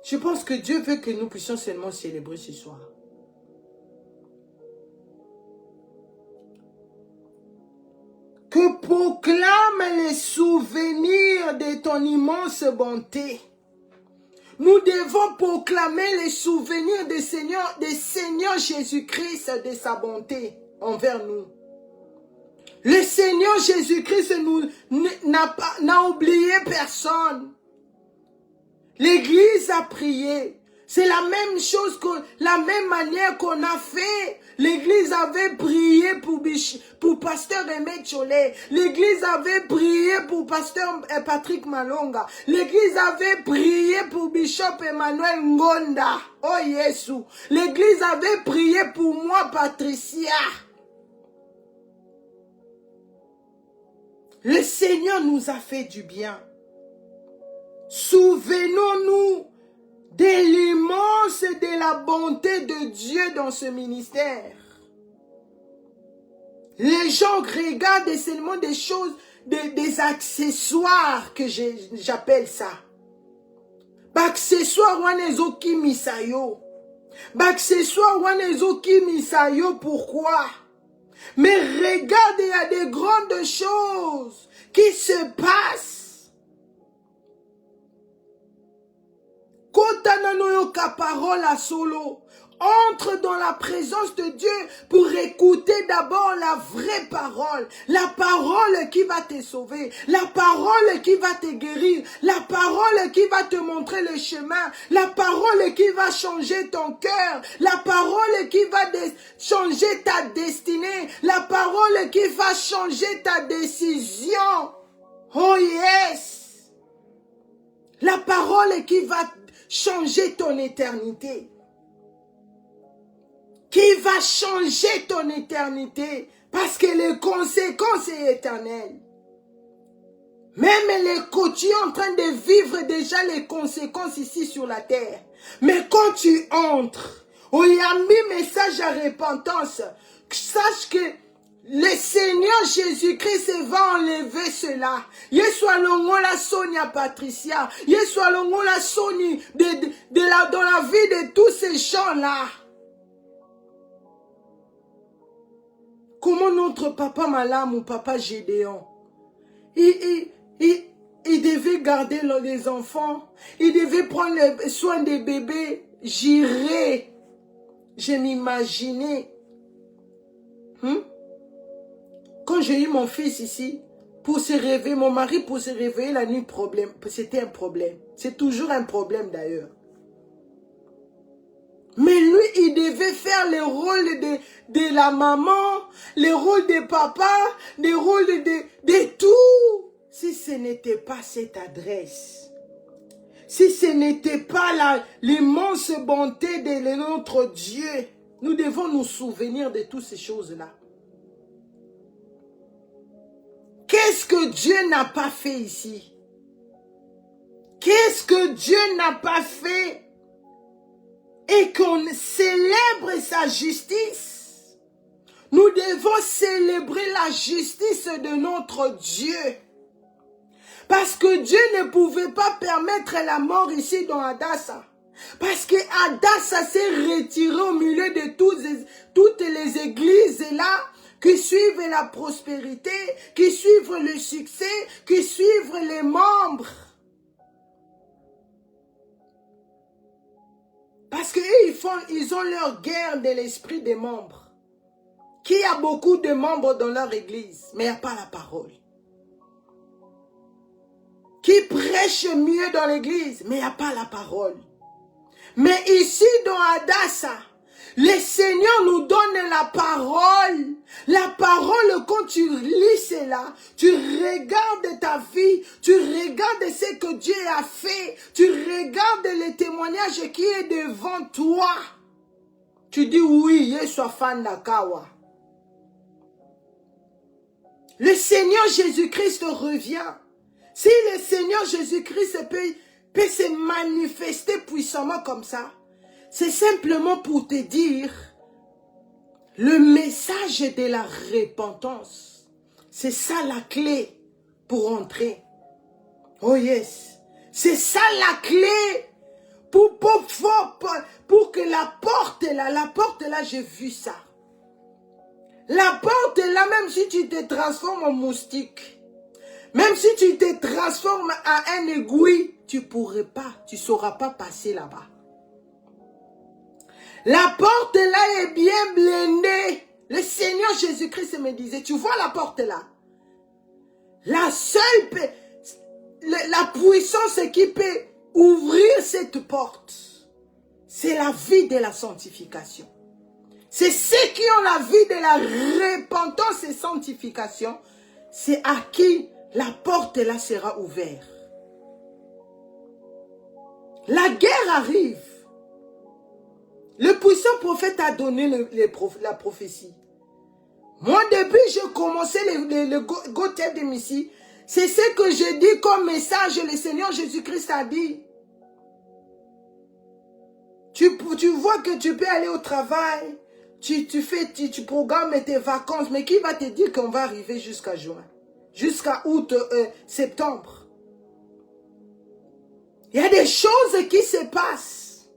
Je pense que Dieu veut que nous puissions seulement célébrer ce soir. Que proclame les souvenirs de ton immense bonté. Nous devons proclamer les souvenirs des Seigneur Jésus-Christ, de sa bonté envers nous. Le Seigneur Jésus-Christ n'a oublié personne. L'Église a prié. C'est la même chose, la même manière qu'on a fait. L'Église avait prié pour Pasteur Aimé Tcholé. L'Église avait prié pour Pasteur Patrick Malonga. L'Église avait prié pour Bishop Emmanuel Ngonda. Oh Jésus. L'Église avait prié pour moi, Patricia. Le Seigneur nous a fait du bien. Souvenons-nous de l'immense et de la bonté de Dieu dans ce ministère. Les gens regardent seulement des choses, des accessoires que j'appelle ça. Accessoires wanezoki misayo. Accessoires wanezoki misayo, pourquoi? Mais regarde, il y a des grandes choses qui se passent. Kotananoyoka parole à solo. Entre dans la présence de Dieu pour écouter d'abord la vraie parole. La parole qui va te sauver. La parole qui va te guérir. La parole qui va te montrer le chemin. La parole qui va changer ton cœur. La parole qui va changer ta destinée. La parole qui va changer ta décision. Oh yes! La parole qui va changer ton éternité. Qui va changer ton éternité. Parce que les conséquences sont éternelles. Même les coachs sont en train de vivre déjà les conséquences ici sur la terre. Mais quand tu entres, au Yambi message à repentance, sache que le Seigneur Jésus-Christ va enlever cela. Yesu alongola Sonia Patricia. Yesu alongola Soni dans la vie de tous ces gens-là. Comment notre papa Malam ou papa Gédéon, il devait garder les enfants. Il devait prendre soin des bébés. J'irais. Je m'imaginais. Quand j'ai eu mon fils ici, pour se réveiller, mon mari pour se réveiller la nuit, c'était un problème. C'est toujours un problème d'ailleurs. Mais lui, il devait faire le rôle de la maman, le rôle de papa, le rôle de tout. Si ce n'était pas cette adresse, si ce n'était pas l'immense bonté de notre Dieu, nous devons nous souvenir de toutes ces choses-là. Qu'est-ce que Dieu n'a pas fait ici? Qu'est-ce que Dieu n'a pas fait? Et qu'on célèbre sa justice. Nous devons célébrer la justice de notre Dieu. Parce que Dieu ne pouvait pas permettre la mort ici dans Adassa. Parce que Adassa s'est retiré au milieu de toutes les églises là qui suivent la prospérité, qui suivent le succès, qui suivent les membres. Parce qu'ils ont leur guerre de l'esprit des membres. Qui a beaucoup de membres dans leur église, mais il n'y a pas la parole. Qui prêche mieux dans l'église, mais il n'y a pas la parole. Mais ici dans Adassa, le Seigneur nous donne la parole. La parole, quand tu lis cela, tu regardes ta vie, tu regardes ce que Dieu a fait, tu regardes les témoignages qui est devant toi. Tu dis oui, je suis fan d'Akawa. Le Seigneur Jésus-Christ revient. Si le Seigneur Jésus-Christ peut se manifester puissamment comme ça, c'est simplement pour te dire le message de la repentance. C'est ça la clé pour entrer. Oh yes. C'est ça la clé pour que la porte là, j'ai vu ça. La porte là, même si tu te transformes en moustique, même si tu te transformes en un aiguille, tu pourrais pas, tu sauras pas passer là-bas. La porte là est bien blindée. Le Seigneur Jésus-Christ me disait, tu vois la porte là? La seule, la puissance qui peut ouvrir cette porte, c'est la vie de la sanctification. C'est ceux qui ont la vie de la repentance et sanctification, c'est à qui la porte là sera ouverte. La guerre arrive. Le puissant prophète a donné la prophétie. Moi, depuis que j'ai commencé le Gothel de Messie, c'est ce que j'ai dit comme message, le Seigneur Jésus-Christ a dit. Tu vois que tu peux aller au travail, tu programmes tes vacances, mais qui va te dire qu'on va arriver jusqu'à juin, jusqu'à août, septembre? Il y a des choses qui se passent.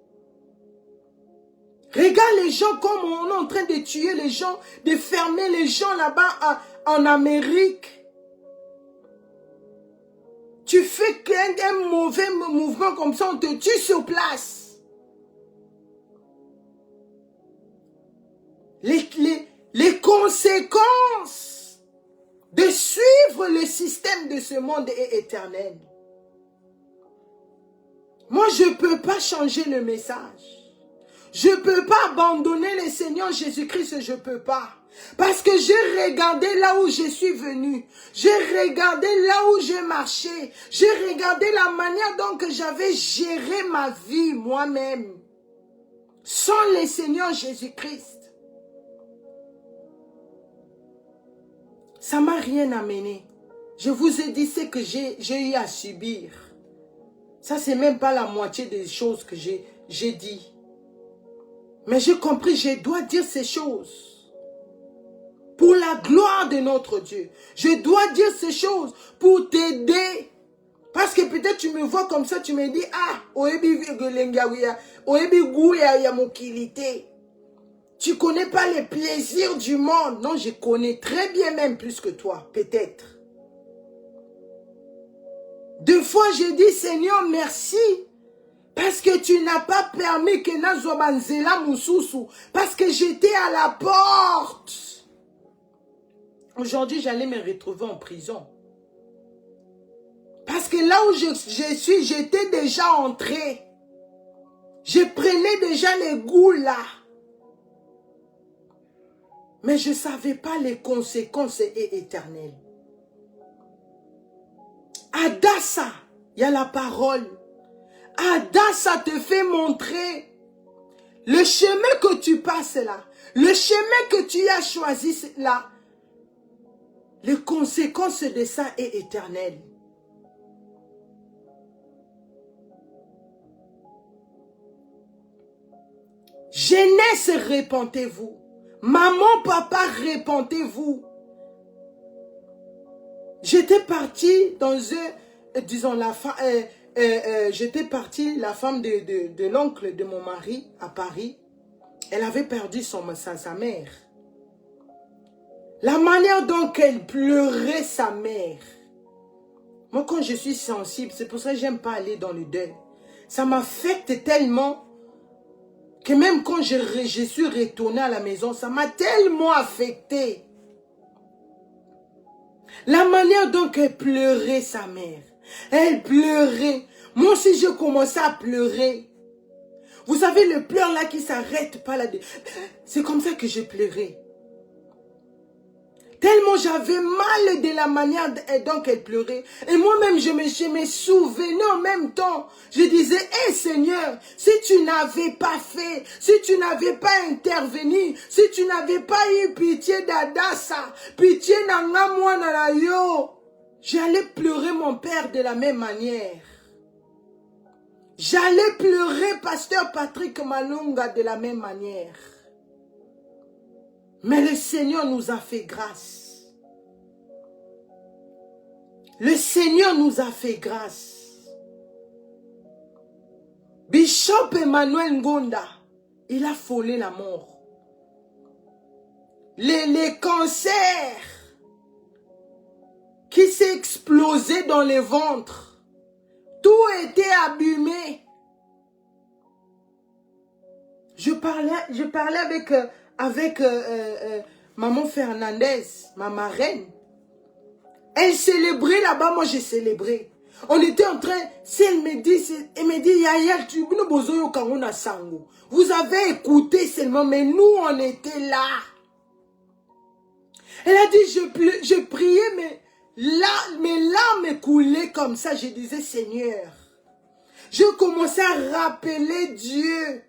Regarde les gens comme on est en train de tuer les gens, de fermer les gens là-bas en Amérique. Tu fais un mauvais mouvement comme ça, on te tue sur place. Les conséquences de suivre le système de ce monde est éternel. Moi, je ne peux pas changer le message. Je ne peux pas abandonner le Seigneur Jésus-Christ, je ne peux pas. Parce que j'ai regardé là où je suis venu. J'ai regardé là où j'ai marché. J'ai regardé la manière dont j'avais géré ma vie moi-même. Sans le Seigneur Jésus-Christ. Ça ne m'a rien amené. Je vous ai dit ce que j'ai eu à subir. Ça, c'est même pas la moitié des choses que j'ai dit. Mais j'ai compris, je dois dire ces choses pour la gloire de notre Dieu. Je dois dire ces choses pour t'aider. Parce que peut-être tu me vois comme ça, tu me dis, ah, tu connais pas les plaisirs du monde. Non, je connais très bien même plus que toi, peut-être. Deux fois, j'ai dit, Seigneur, merci. Parce que tu n'as pas permis que Nazobanzela Moussousou. Parce que j'étais à la porte. Aujourd'hui, j'allais me retrouver en prison. Parce que là où je suis, j'étais déjà entré. Je prenais déjà les goûts là. Mais je ne savais pas les conséquences éternelles. Adassa, il y a la parole. Ça te fait montrer le chemin que tu passes là, le chemin que tu as choisi là, les conséquences de ça est éternelles. Jeunesse, répentez-vous. Maman, papa, répentez-vous. J'étais partie dans disons j'étais partie, la femme de l'oncle de mon mari à Paris, elle avait perdu sa mère. La manière dont elle pleurait sa mère. Moi, quand je suis sensible, c'est pour ça que j'aime pas aller dans le deuil. Ça m'affecte tellement que même quand je suis retournée à la maison, ça m'a tellement affecté. La manière dont elle pleurait sa mère. Elle pleurait. Moi aussi, j'ai commencé à pleurer. Vous savez, le pleur là qui ne s'arrête pas là. C'est comme ça que j'ai pleuré. Tellement j'avais mal de la manière dont elle pleurait. Et moi-même, je me souvenais en même temps. Je disais, hé Seigneur, si tu n'avais pas fait, si tu n'avais pas intervenu, si tu n'avais pas eu pitié d'Adassa, pitié d'Angamouanalayo, j'allais pleurer mon père de la même manière. J'allais pleurer pasteur Patrick Malunga de la même manière. Mais le Seigneur nous a fait grâce. Le Seigneur nous a fait grâce. Bishop Emmanuel Ngonda, il a frôlé la mort. Les cancers qui s'est explosé dans les ventres. Tout était abîmé. Je parlais avec maman Fernandez, ma marraine. Elle célébrait là-bas, moi j'ai célébré. On était en train, si elle me dit, Yaya, vous avez écouté seulement, mais nous on était là. Elle a dit, je priais, mais mes larmes coulaient comme ça. Je disais, Seigneur, je commençais à rappeler Dieu.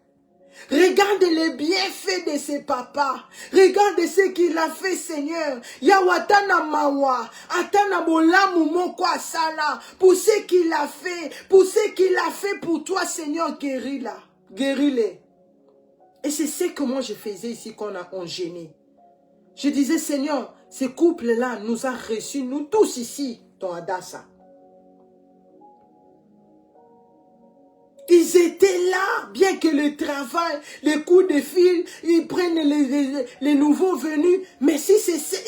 Regarde les bienfaits de ses papas. Regarde ce qu'il a fait, Seigneur. Yawatana mawa, atana bolamu moko asala. Pour ce qu'il a fait, pour ce qu'il a fait pour toi, Seigneur, guéris-la. Guéris-les. Et c'est ce que moi je faisais ici quand on gênait. Je disais, Seigneur, ce couple-là nous a reçus, nous tous ici, dans Adassa. Ils étaient là, bien que le travail, les coups de fil, ils prennent les nouveaux venus. Mais si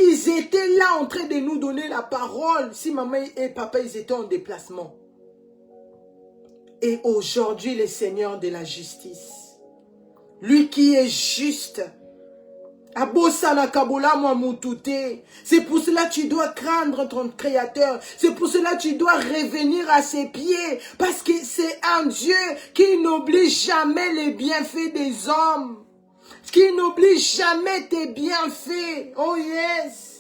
ils étaient là en train de nous donner la parole, si maman et papa, ils étaient en déplacement. Et aujourd'hui, le Seigneur de la justice, lui qui est juste, c'est pour cela que tu dois craindre ton Créateur. C'est pour cela que tu dois revenir à ses pieds. Parce que c'est un Dieu qui n'oublie jamais les bienfaits des hommes. Qui n'oublie jamais tes bienfaits. Oh yes.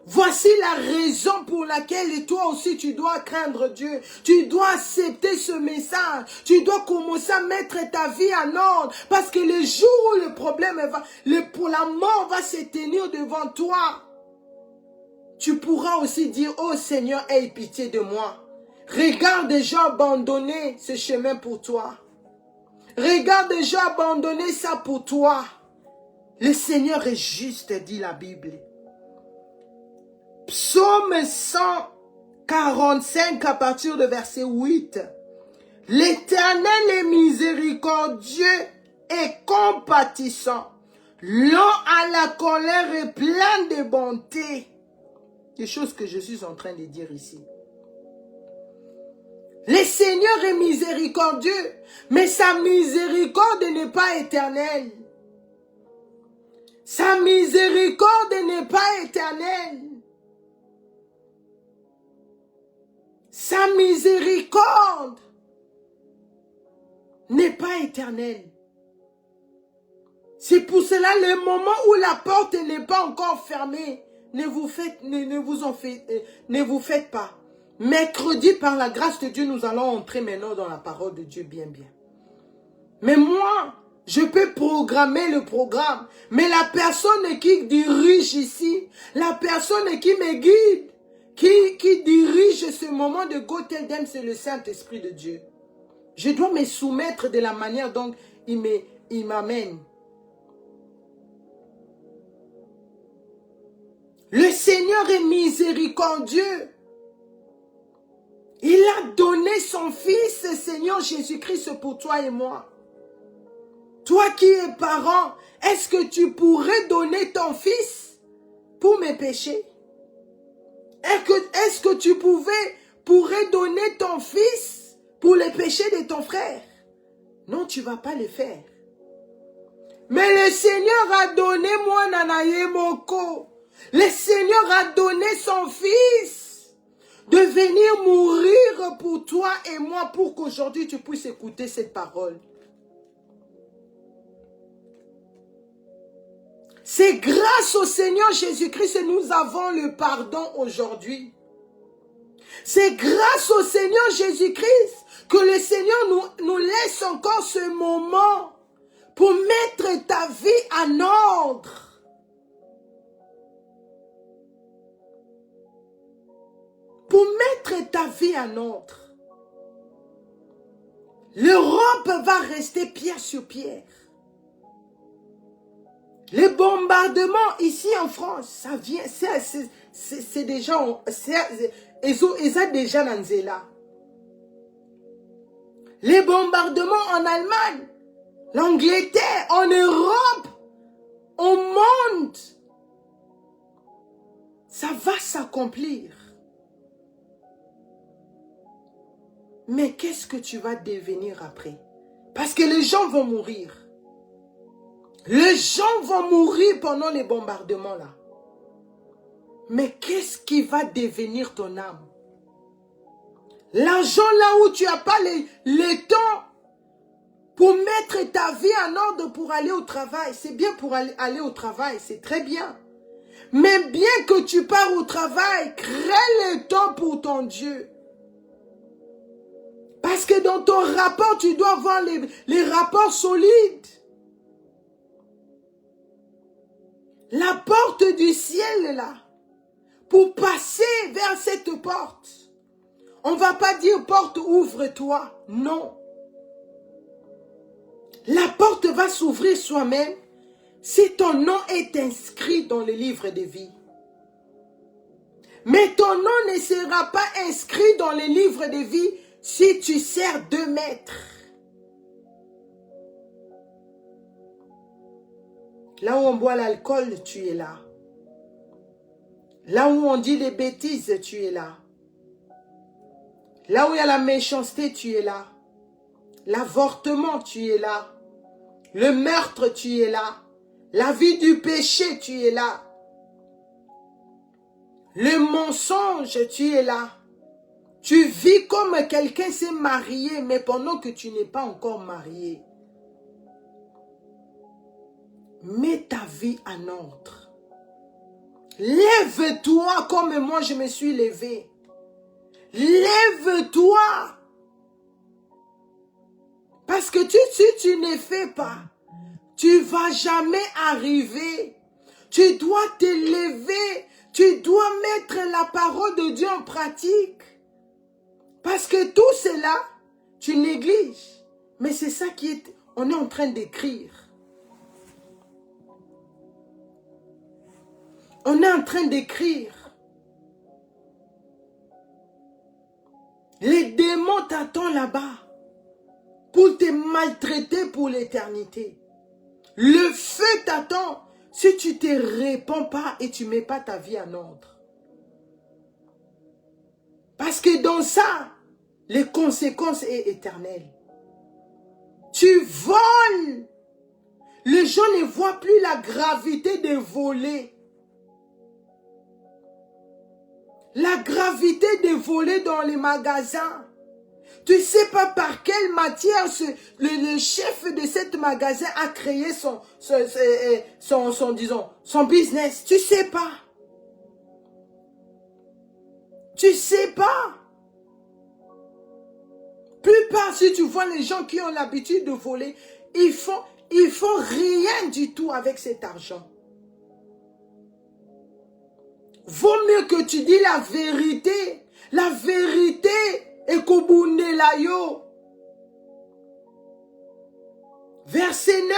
Voici la raison pour laquelle toi aussi tu dois craindre Dieu. Tu dois accepter ce message. Tu dois commencer à mettre ta vie en ordre. Parce que le jour où le problème pour la mort va se tenir devant toi, tu pourras aussi dire, oh Seigneur, aie pitié de moi. Regarde, j'ai abandonné ce chemin pour toi. Regarde, j'ai abandonné ça pour toi. Le Seigneur est juste, dit la Bible. Psaume 145 à partir de verset 8. L'Éternel est miséricordieux et compatissant, lent à la colère et plein de bonté. Des choses que je suis en train de dire ici. Le Seigneur est miséricordieux, mais sa miséricorde n'est pas éternelle. Sa miséricorde n'est pas éternelle. Sa miséricorde n'est pas éternelle. C'est pour cela, le moment où la porte n'est pas encore fermée, ne vous faites pas. Mercredi, par la grâce de Dieu, nous allons entrer maintenant dans la parole de Dieu bien. Mais moi, je peux programmer le programme. Mais la personne qui dirige ici, la personne qui me guide, qui dirige ce moment de Goteldem, c'est le Saint-Esprit de Dieu. Je dois me soumettre de la manière dont il m'amène. Le Seigneur est miséricordieux. Il a donné son Fils, Seigneur Jésus-Christ, pour toi et moi. Toi qui es parent, est-ce que tu pourrais donner ton Fils pour mes péchés? Est-ce que tu pourrais donner ton Fils pour les péchés de ton frère? Non, tu ne vas pas le faire. Mais le Seigneur a donné moi Nanaye Moko. Le Seigneur a donné son Fils de venir mourir pour toi et moi pour qu'aujourd'hui tu puisses écouter cette parole. C'est grâce au Seigneur Jésus-Christ que nous avons le pardon aujourd'hui. C'est grâce au Seigneur Jésus-Christ que le Seigneur nous laisse encore ce moment pour mettre ta vie en ordre. Pour mettre ta vie en ordre. L'Europe va rester pierre sur pierre. Les bombardements ici en France, ça vient, c'est déjà, ils ont déjà dans là. Les bombardements en Allemagne, l'Angleterre, en Europe, au monde, ça va s'accomplir. Mais qu'est-ce que tu vas devenir après? Parce que les gens vont mourir. Les gens vont mourir pendant les bombardements là. Mais qu'est-ce qui va devenir ton âme? L'argent là où tu n'as pas le temps pour mettre ta vie en ordre pour aller au travail. C'est bien pour aller au travail, c'est très bien. Mais bien que tu pars au travail, crée le temps pour ton Dieu. Parce que dans ton rapport, tu dois avoir les rapports solides. La porte du ciel là, pour passer vers cette porte, on ne va pas dire porte ouvre-toi, non. La porte va s'ouvrir soi-même si ton nom est inscrit dans le livre de vie. Mais ton nom ne sera pas inscrit dans le livre de vie si tu sers 2 mètres. Là où on boit l'alcool, tu es là. Là où on dit les bêtises, tu es là. Là où il y a la méchanceté, tu es là. L'avortement, tu es là. Le meurtre, tu es là. La vie du péché, tu es là. Le mensonge, tu es là. Tu vis comme quelqu'un s'est marié, mais pendant que tu n'es pas encore marié. Mets ta vie en ordre. Lève-toi comme moi je me suis levé. Lève-toi. Parce que si tu ne fais pas, tu ne vas jamais arriver. Tu dois te lever. Tu dois mettre la parole de Dieu en pratique. Parce que tout cela, tu négliges. Mais c'est ça on est en train d'écrire. On est en train d'écrire. Les démons t'attendent là-bas pour te maltraiter pour l'éternité. Le feu t'attend si tu ne te réponds pas et tu ne mets pas ta vie en ordre. Parce que dans ça, les conséquences sont éternelles. Tu voles. Les gens ne voient plus la gravité de voler. La gravité de voler dans les magasins. Tu ne sais pas par quelle matière le chef de ce magasin a créé son business. Tu ne sais pas. Tu ne sais pas. Plupart, si tu vois les gens qui ont l'habitude de voler, ils font rien du tout avec cet argent. Vaut mieux que tu dis la vérité. La vérité est kobune layo. Verset 9.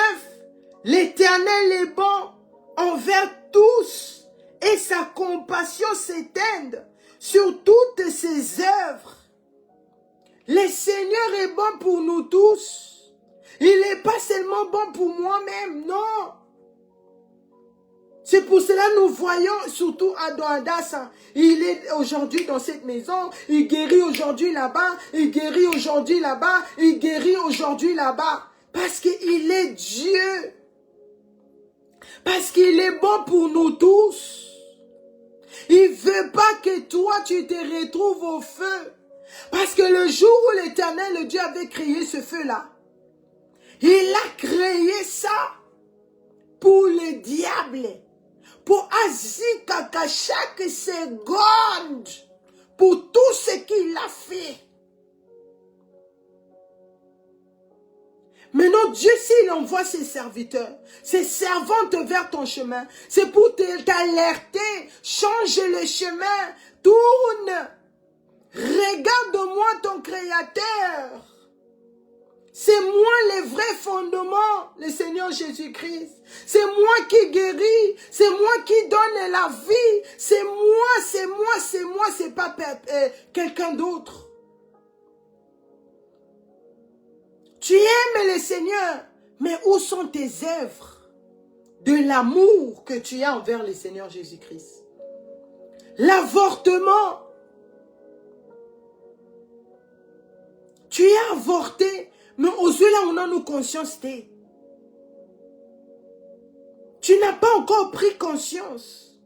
L'Éternel est bon envers tous et sa compassion s'étend sur toutes ses œuvres. Le Seigneur est bon pour nous tous. Il n'est pas seulement bon pour moi-même, non. C'est pour cela que nous voyons, surtout à Douadassa, il est aujourd'hui dans cette maison, il guérit aujourd'hui là-bas, il guérit aujourd'hui là-bas, il guérit aujourd'hui là-bas. Parce qu'il est Dieu. Parce qu'il est bon pour nous tous. Il ne veut pas que toi tu te retrouves au feu. Parce que le jour où l'Éternel, le Dieu, avait créé ce feu-là, il a créé ça pour le diable. Pour Azikaka chaque seconde, pour tout ce qu'il a fait. Maintenant, Dieu, s'il envoie ses serviteurs, ses servantes vers ton chemin, c'est pour t'alerter, change le chemin, tourne, regarde-moi ton Créateur. C'est moi le vrai fondement, le Seigneur Jésus-Christ. C'est moi qui guéris, c'est moi qui donne la vie. C'est moi, c'est pas quelqu'un d'autre. Tu aimes le Seigneur, mais où sont tes œuvres de l'amour que tu as envers le Seigneur Jésus-Christ? L'avortement. Tu es avorté, mais aux yeux là, on a nos consciences. Tu n'as pas encore pris conscience.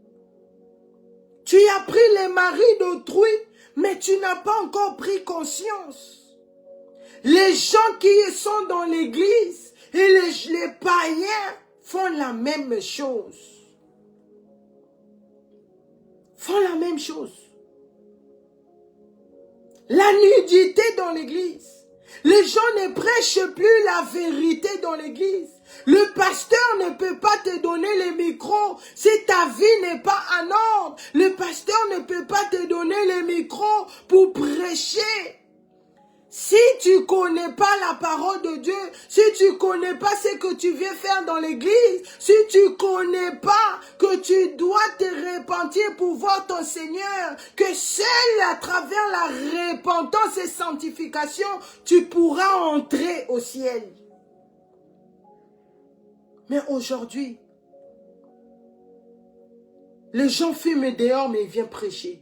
Tu as pris les maris d'autrui, mais tu n'as pas encore pris conscience. Les gens qui sont dans l'église et les païens font la même chose. Font la même chose. La nudité dans l'église. Les gens ne prêchent plus la vérité dans l'église. Le pasteur ne peut pas te donner les micros si ta vie n'est pas en ordre. Le pasteur ne peut pas te donner les micros pour prêcher. Si tu ne connais pas la parole de Dieu, si tu ne connais pas ce que tu viens faire dans l'église, si tu ne connais pas que tu dois te repentir pour voir ton Seigneur, que seul à travers la repentance et sanctification, tu pourras entrer au ciel. Mais aujourd'hui, les gens fument dehors mais ils viennent prêcher.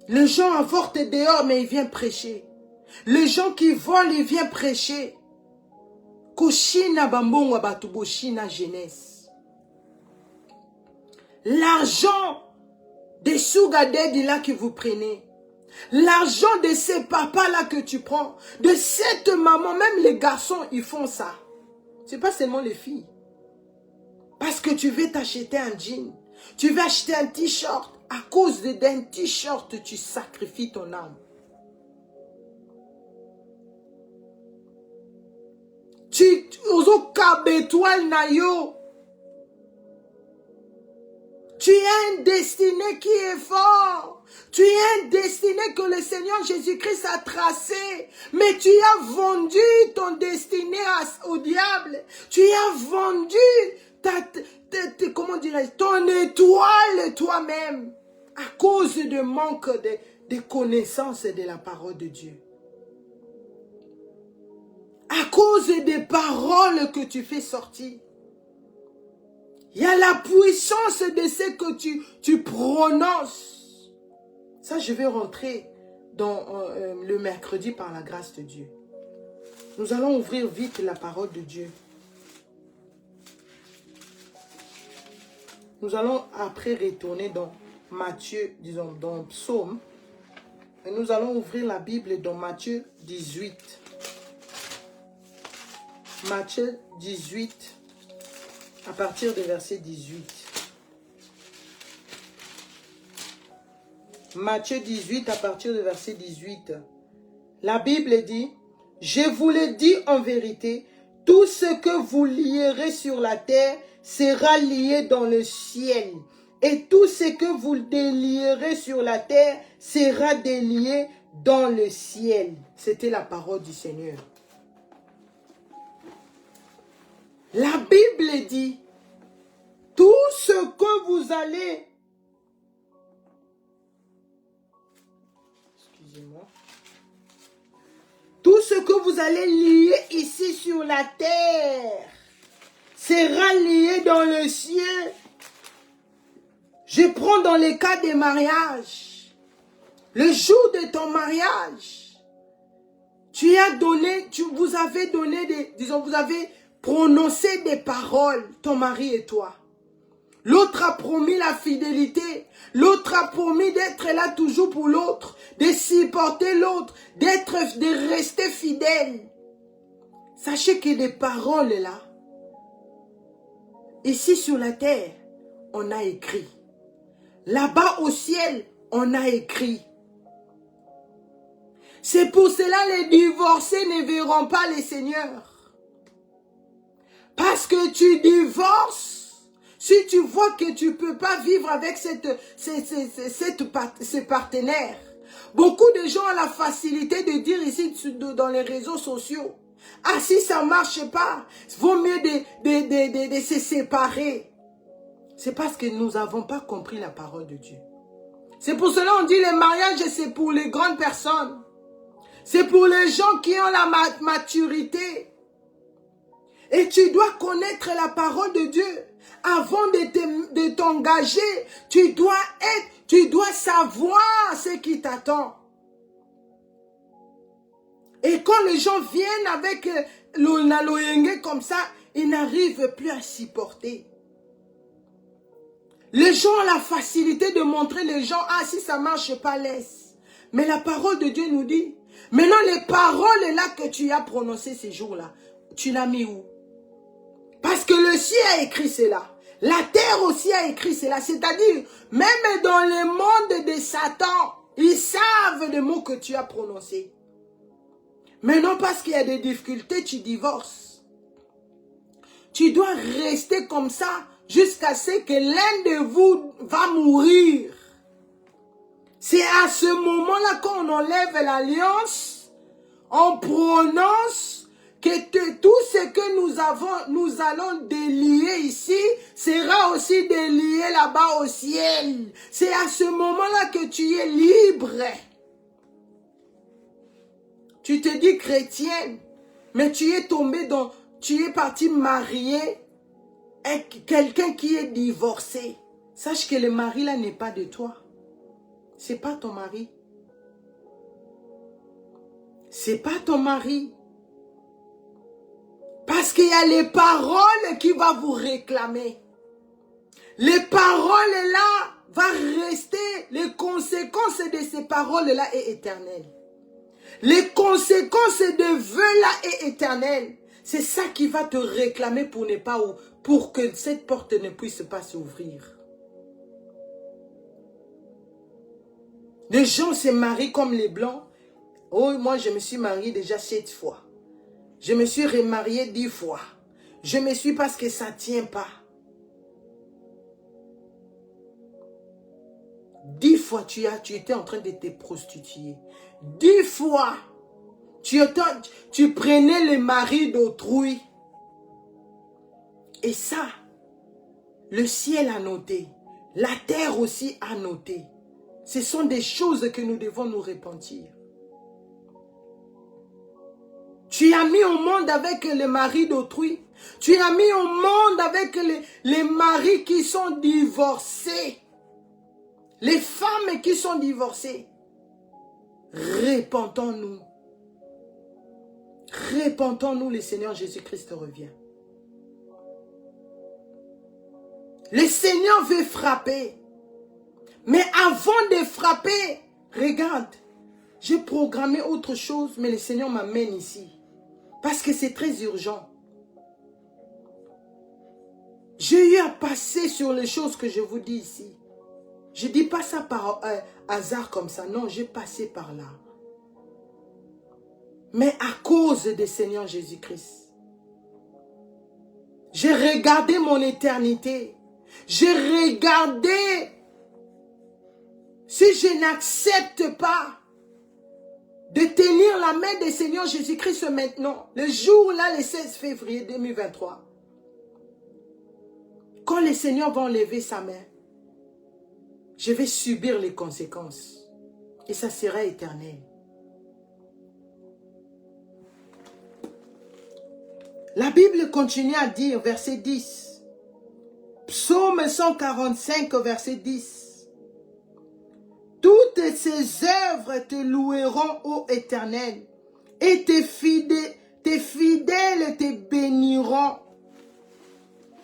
Les gens avortent dehors, mais ils viennent prêcher. Les gens qui volent, ils viennent prêcher. Koshina bambonga batuboshina jeunesse. L'argent des sugar daddy là que vous prenez. L'argent de ces papas là que tu prends. De cette maman, même les garçons, ils font ça. C'est pas seulement les filles. Parce que tu veux t'acheter un jean. Tu veux acheter un t-shirt. À cause d'un t-shirt, tu sacrifies ton âme. Tu oso kabetoile na yo. Tu as un destiné qui est fort. Tu as un destiné que le Seigneur Jésus-Christ a tracé. Mais tu as vendu ton destiné au diable. Tu as vendu comment dirais-je, ton étoile toi-même. À cause de manque de connaissance de la parole de Dieu. À cause des paroles que tu fais sortir. Il y a la puissance de ce que tu prononces. Ça, je vais rentrer dans le mercredi par la grâce de Dieu. Nous allons ouvrir vite la parole de Dieu. Nous allons après retourner dans Matthieu, disons dans Psaume. Et nous allons ouvrir la Bible dans Matthieu 18. Matthieu 18, à partir du verset 18. Matthieu 18, à partir du verset 18. La Bible dit, « Je vous le dis en vérité, tout ce que vous lierez sur la terre sera lié dans le ciel. Et tout ce que vous délierez sur la terre sera délié dans le ciel. » C'était la parole du Seigneur. La Bible dit, tout ce que vous allez... Excusez-moi. Tout ce que vous allez lier ici sur la terre sera lié dans le ciel. Je prends dans les cas des mariages. Le jour de ton mariage, vous avez donné vous avez prononcé des paroles, ton mari et toi. L'autre a promis la fidélité. L'autre a promis d'être là toujours pour l'autre, de supporter l'autre, de rester fidèle. Sachez que des paroles là, ici sur la terre, on a écrit. Là-bas au ciel, on a écrit. C'est pour cela les divorcés ne verront pas les seigneurs. Parce que tu divorces, si tu vois que tu ne peux pas vivre avec ce partenaire. Beaucoup de gens ont la facilité de dire ici dans les réseaux sociaux, « Ah, si ça ne marche pas, il vaut mieux de se séparer. » C'est parce que nous n'avons pas compris la parole de Dieu. C'est pour cela qu'on dit le mariage, c'est pour les grandes personnes. C'est pour les gens qui ont la maturité. Et tu dois connaître la parole de Dieu. Avant de t'engager, tu dois savoir ce qui t'attend. Et quand les gens viennent avec la loyenge comme ça, ils n'arrivent plus à s'y porter. Les gens ont la facilité de montrer les gens, ah si ça marche pas, laisse. Mais la parole de Dieu nous dit, maintenant les paroles là que tu as prononcées ces jours-là, tu l'as mis où? Parce que le ciel a écrit cela. La terre aussi a écrit cela. C'est-à-dire, même dans le monde de Satan, ils savent les mots que tu as prononcés. Maintenant, parce qu'il y a des difficultés, tu divorces. Tu dois rester comme ça jusqu'à ce que l'un de vous va mourir. C'est à ce moment-là qu'on enlève l'alliance, on prononce que tout ce que nous allons délier ici sera aussi délié là-bas au ciel. C'est à ce moment-là que tu es libre. Tu te dis chrétienne, mais tu es tombé dans, tu es parti marier avec quelqu'un qui est divorcé. Sache que le mari là n'est pas de toi. C'est pas ton mari. C'est pas ton mari. Parce qu'il y a les paroles qui vont vous réclamer. Les paroles là vont rester, les conséquences de ces paroles là est éternelles. Les conséquences de vœux là est éternelles. C'est ça qui va te réclamer pour que cette porte ne puisse pas s'ouvrir. Les gens se marient comme les blancs. Oh, moi je me suis mariée déjà 7 fois. Je me suis remariée 10 fois. Je me suis parce que ça ne tient pas. 10 fois tu étais en train de te prostituer. 10 fois tu prenais le mari d'autrui. Et ça, le ciel a noté. La terre aussi a noté. Ce sont des choses que nous devons nous repentir. Tu as mis au monde avec le mari d'autrui. Tu as mis au monde avec les maris qui sont divorcés. Les femmes qui sont divorcées. Repentons-nous. Repentons-nous, le Seigneur Jésus-Christ revient. Le Seigneur veut frapper. Mais avant de frapper, regarde, j'ai programmé autre chose, mais le Seigneur m'amène ici. Parce que c'est très urgent. J'ai eu à passer sur les choses que je vous dis ici. Je ne dis pas ça par hasard comme ça. Non, j'ai passé par là. Mais à cause du Seigneur Jésus-Christ. J'ai regardé mon éternité. J'ai regardé. Si je n'accepte pas de tenir la main du Seigneur Jésus-Christ maintenant, le jour là, le 16 février 2023, quand le Seigneur va enlever sa main, je vais subir les conséquences. Et ça sera éternel. La Bible continue à dire, verset 10. Psaume 145, verset 10. Toutes ces œuvres te loueront, ô Éternel, et tes fidèles te béniront.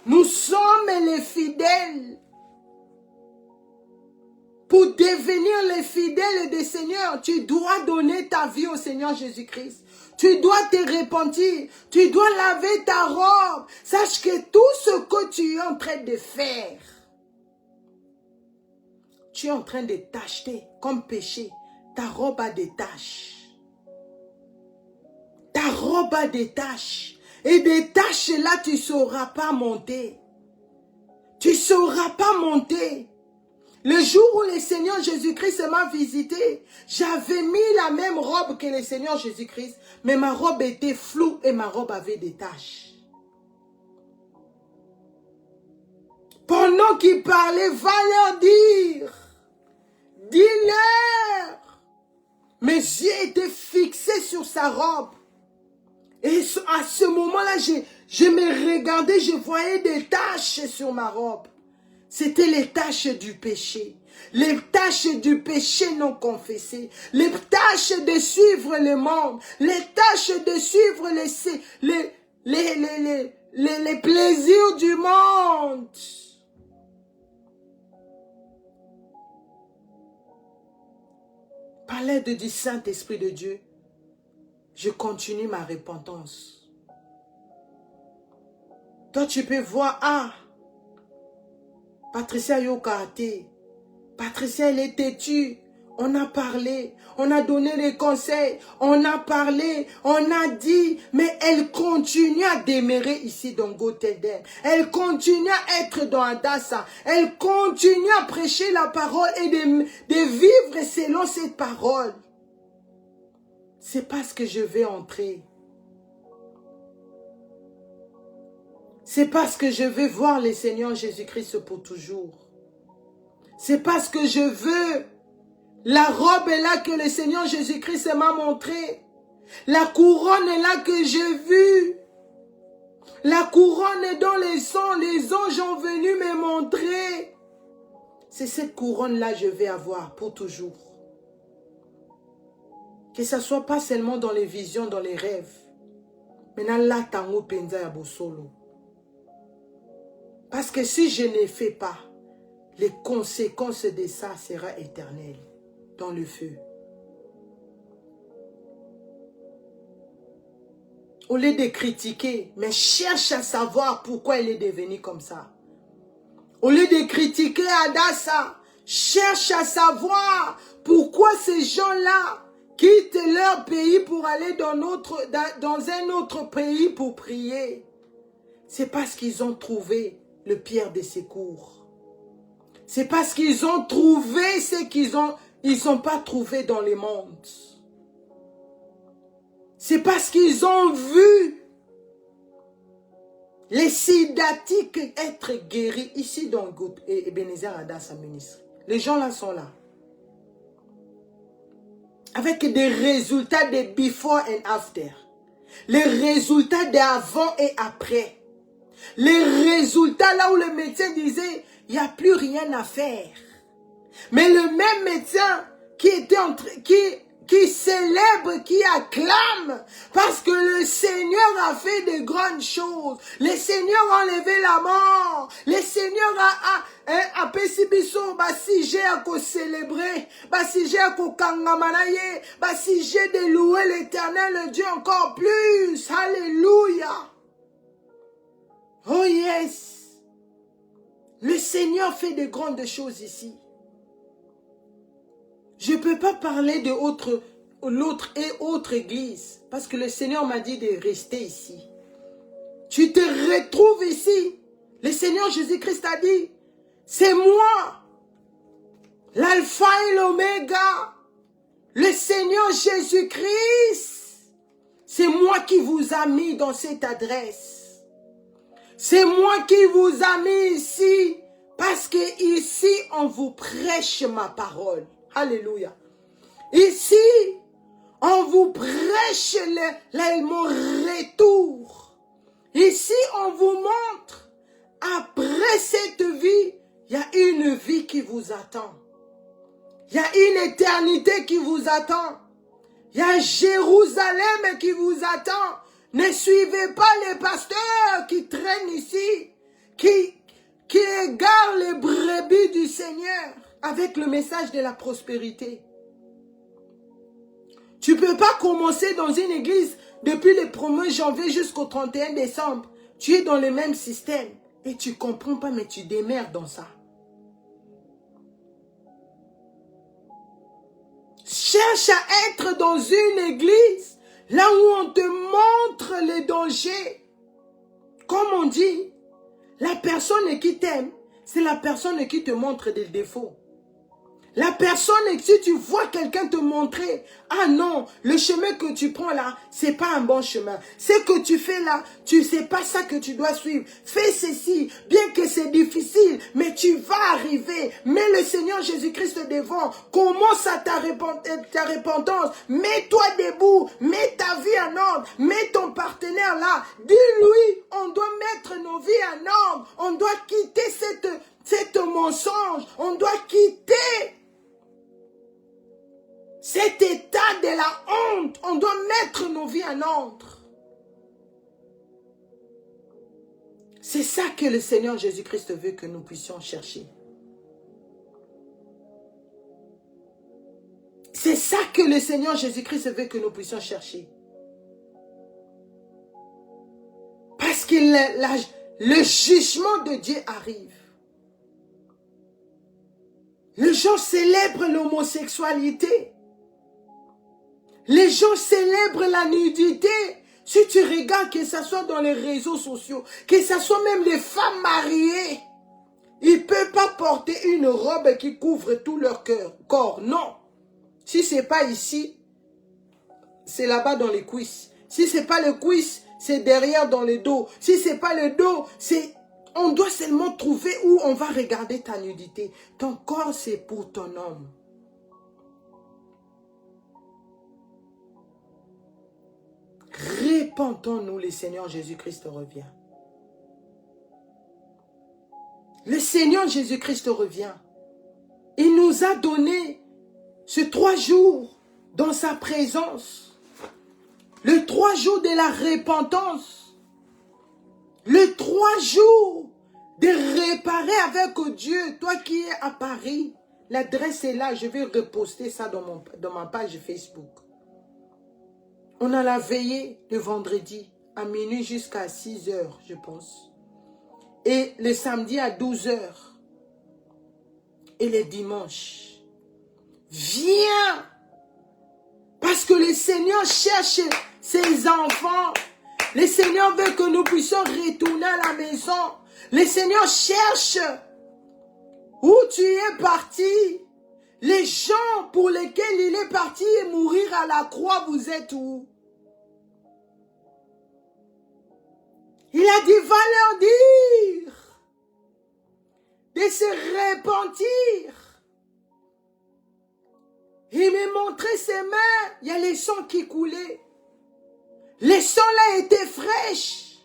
Nous sommes les fidèles. Pour devenir les fidèles du Seigneur, tu dois donner ta vie au Seigneur Jésus-Christ. Tu dois te repentir. Tu dois laver ta robe. Sache que tout ce que tu es en train de faire, tu es en train de t'acheter comme péché. Ta robe a des taches. Ta robe a des taches. Et des taches là, tu ne sauras pas monter. Tu ne sauras pas monter. Le jour où le Seigneur Jésus-Christ m'a visité, j'avais mis la même robe que le Seigneur Jésus-Christ, mais ma robe était floue et ma robe avait des taches. Pendant qu'il parlait, va leur dire, dis-leur. Mes yeux étaient fixés sur sa robe. Et à ce moment-là, je me regardais, je voyais des taches sur ma robe. C'était les tâches du péché. Les tâches du péché non confessées. Les tâches de suivre le monde. Les tâches de suivre les plaisirs du monde. Par l'aide du Saint-Esprit de Dieu, je continue ma repentance. Toi, tu peux voir, ah, Patricia Yokate, Patricia, elle est têtue. On a parlé, on a donné des conseils, on a parlé, on a dit, mais elle continue à demeurer ici dans Gotelden. Elle continue à être dans Adassa. Elle continue à prêcher la parole et de vivre selon cette parole. C'est parce que je vais entrer. C'est parce que je veux voir le Seigneur Jésus-Christ pour toujours. C'est parce que je veux la robe est là que le Seigneur Jésus-Christ m'a montré. La couronne est là que j'ai vue. La couronne dont les anges ont venu me montrer. C'est cette couronne-là que je vais avoir pour toujours. Que ce ne soit pas seulement dans les visions, dans les rêves. Maintenant, là, tango penza ya bosolo. Parce que si je ne fais pas, les conséquences de ça seront éternelles dans le feu. Au lieu de critiquer, mais cherche à savoir pourquoi il est devenu comme ça. Au lieu de critiquer Adassa, cherche à savoir pourquoi ces gens-là quittent leur pays pour aller dans un autre pays pour prier. C'est parce qu'ils ont trouvé le pierre de secours. C'est parce qu'ils ont trouvé ce qu'ils n'ont pas trouvé dans le monde. C'est parce qu'ils ont vu les sidatiques être guéris ici dans Ebenezer Adassa Ministry. Les gens là sont là. Avec des résultats de before and after. Les résultats d'avant et après. Les résultats là où le médecin disait, il n'y a plus rien à faire. Mais le même médecin qui célèbre, qui acclame, parce que le Seigneur a fait de grandes choses. Le Seigneur a enlevé la mort. Le Seigneur a pesibiso, si j'ai à célébrer, si j'ai à kangamanaye, si j'ai de louer l'Éternel, le Dieu encore plus. Alléluia. Oh yes. Le Seigneur fait de grandes choses ici. Je ne peux pas parler de l'autre et autre église. Parce que le Seigneur m'a dit de rester ici. Tu te retrouves ici. Le Seigneur Jésus-Christ a dit, c'est moi, l'alpha et l'oméga, le Seigneur Jésus-Christ. C'est moi qui vous a mis dans cette adresse. C'est moi qui vous a mis ici. Parce que ici, on vous prêche ma parole. Alléluia. Ici, on vous prêche mon retour. Ici, on vous montre, après cette vie, il y a une vie qui vous attend. Il y a une éternité qui vous attend. Il y a Jérusalem qui vous attend. Ne suivez pas les pasteurs qui traînent ici, qui égarent les brebis du Seigneur avec le message de la prospérité. Tu ne peux pas commencer dans une église depuis le 1er janvier jusqu'au 31 décembre. Tu es dans le même système et tu ne comprends pas, mais tu démerdes dans ça. Cherche à être dans une église là où on te montre les dangers. Comme on dit, la personne qui t'aime, c'est la personne qui te montre des défauts. La personne, si tu vois quelqu'un te montrer, ah non, le chemin que tu prends là, c'est pas un bon chemin. Ce que tu fais là, c'est pas ça que tu dois suivre. Fais ceci, bien que c'est difficile, mais tu vas arriver. Mets le Seigneur Jésus-Christ devant. Commence à ta repentance. Mets-toi debout. Mets ta vie en ordre. Mets ton partenaire là. Dis-lui, on doit mettre nos vies en ordre. On doit quitter cet mensonge. On doit quitter cet état de la honte. On doit mettre nos vies en ordre. C'est ça que le Seigneur Jésus-Christ veut que nous puissions chercher. C'est ça que le Seigneur Jésus-Christ veut que nous puissions chercher. Parce que le jugement de Dieu arrive. Les gens célèbrent l'homosexualité. Les gens célèbrent la nudité. Si tu regardes, que ce soit dans les réseaux sociaux, que ce soit même les femmes mariées, ils ne peuvent pas porter une robe qui couvre tout leur corps. Non. Si ce n'est pas ici, c'est là-bas dans les cuisses. Si ce n'est pas le cuisse, c'est derrière dans le dos. Si ce n'est pas le dos, c'est... On doit seulement trouver où on va regarder ta nudité. Ton corps, c'est pour ton homme. Répentons-nous, le Seigneur Jésus-Christ revient. Le Seigneur Jésus-Christ revient. Il nous a donné ce 3 jours dans sa présence. Le 3 jours de la repentance. Le 3 jours de réparer avec Dieu. Toi qui es à Paris, l'adresse est là. Je vais reposter ça dans ma page Facebook. On a la veillée le vendredi à minuit jusqu'à 6 h, je pense. Et le samedi à 12 h. Et le dimanche. Viens! Parce que le Seigneur cherche ses enfants. Le Seigneur veut que nous puissions retourner à la maison. Le Seigneur cherche où tu es parti. Les gens pour lesquels il est parti mourir à la croix, vous êtes où? Il a dit, va leur dire de se repentir. Il m'a montré ses mains, il y a les sangs qui coulaient. Les sangs là étaient fraîches.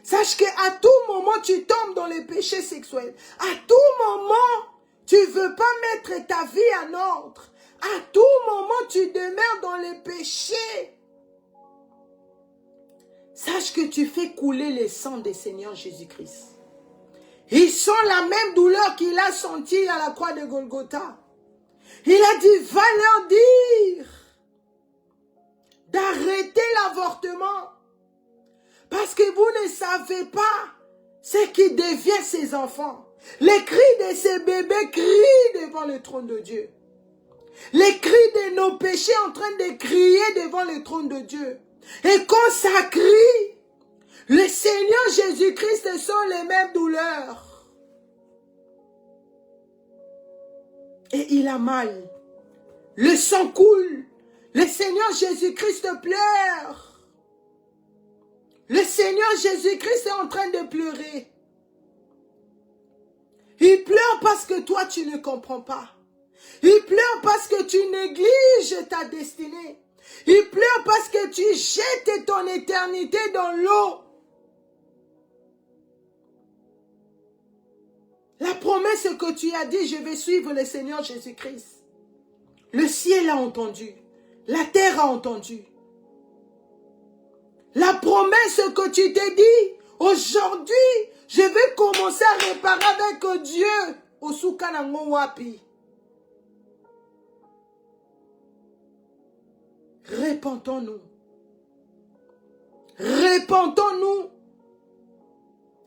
Sache qu'à tout moment, tu tombes dans les péchés sexuels. À tout moment, tu ne veux pas mettre ta vie en ordre. À tout moment, tu demeures dans les péchés. Sache que tu fais couler le sang du Seigneur Jésus-Christ. Ils sont la même douleur qu'il a sentie à la croix de Golgotha. Il a dit, va leur dire d'arrêter l'avortement. Parce que vous ne savez pas ce qui devient ces enfants. Les cris de ces bébés crient devant le trône de Dieu. Les cris de nos péchés en train de crier devant le trône de Dieu. Et quand ça crie, le Seigneur Jésus-Christ sont les mêmes douleurs. Et il a mal. Le sang coule. Le Seigneur Jésus-Christ pleure. Le Seigneur Jésus-Christ est en train de pleurer. Il pleure parce que toi tu ne comprends pas. Il pleure parce que tu négliges ta destinée. Il pleure parce que tu jettes ton éternité dans l'eau. La promesse que tu as dit, je vais suivre le Seigneur Jésus-Christ. Le ciel a entendu. La terre a entendu. La promesse que tu t'es dit, aujourd'hui, je vais commencer à réparer avec Dieu. Au Soukanango Wapi. Répentons-nous. Répentons-nous.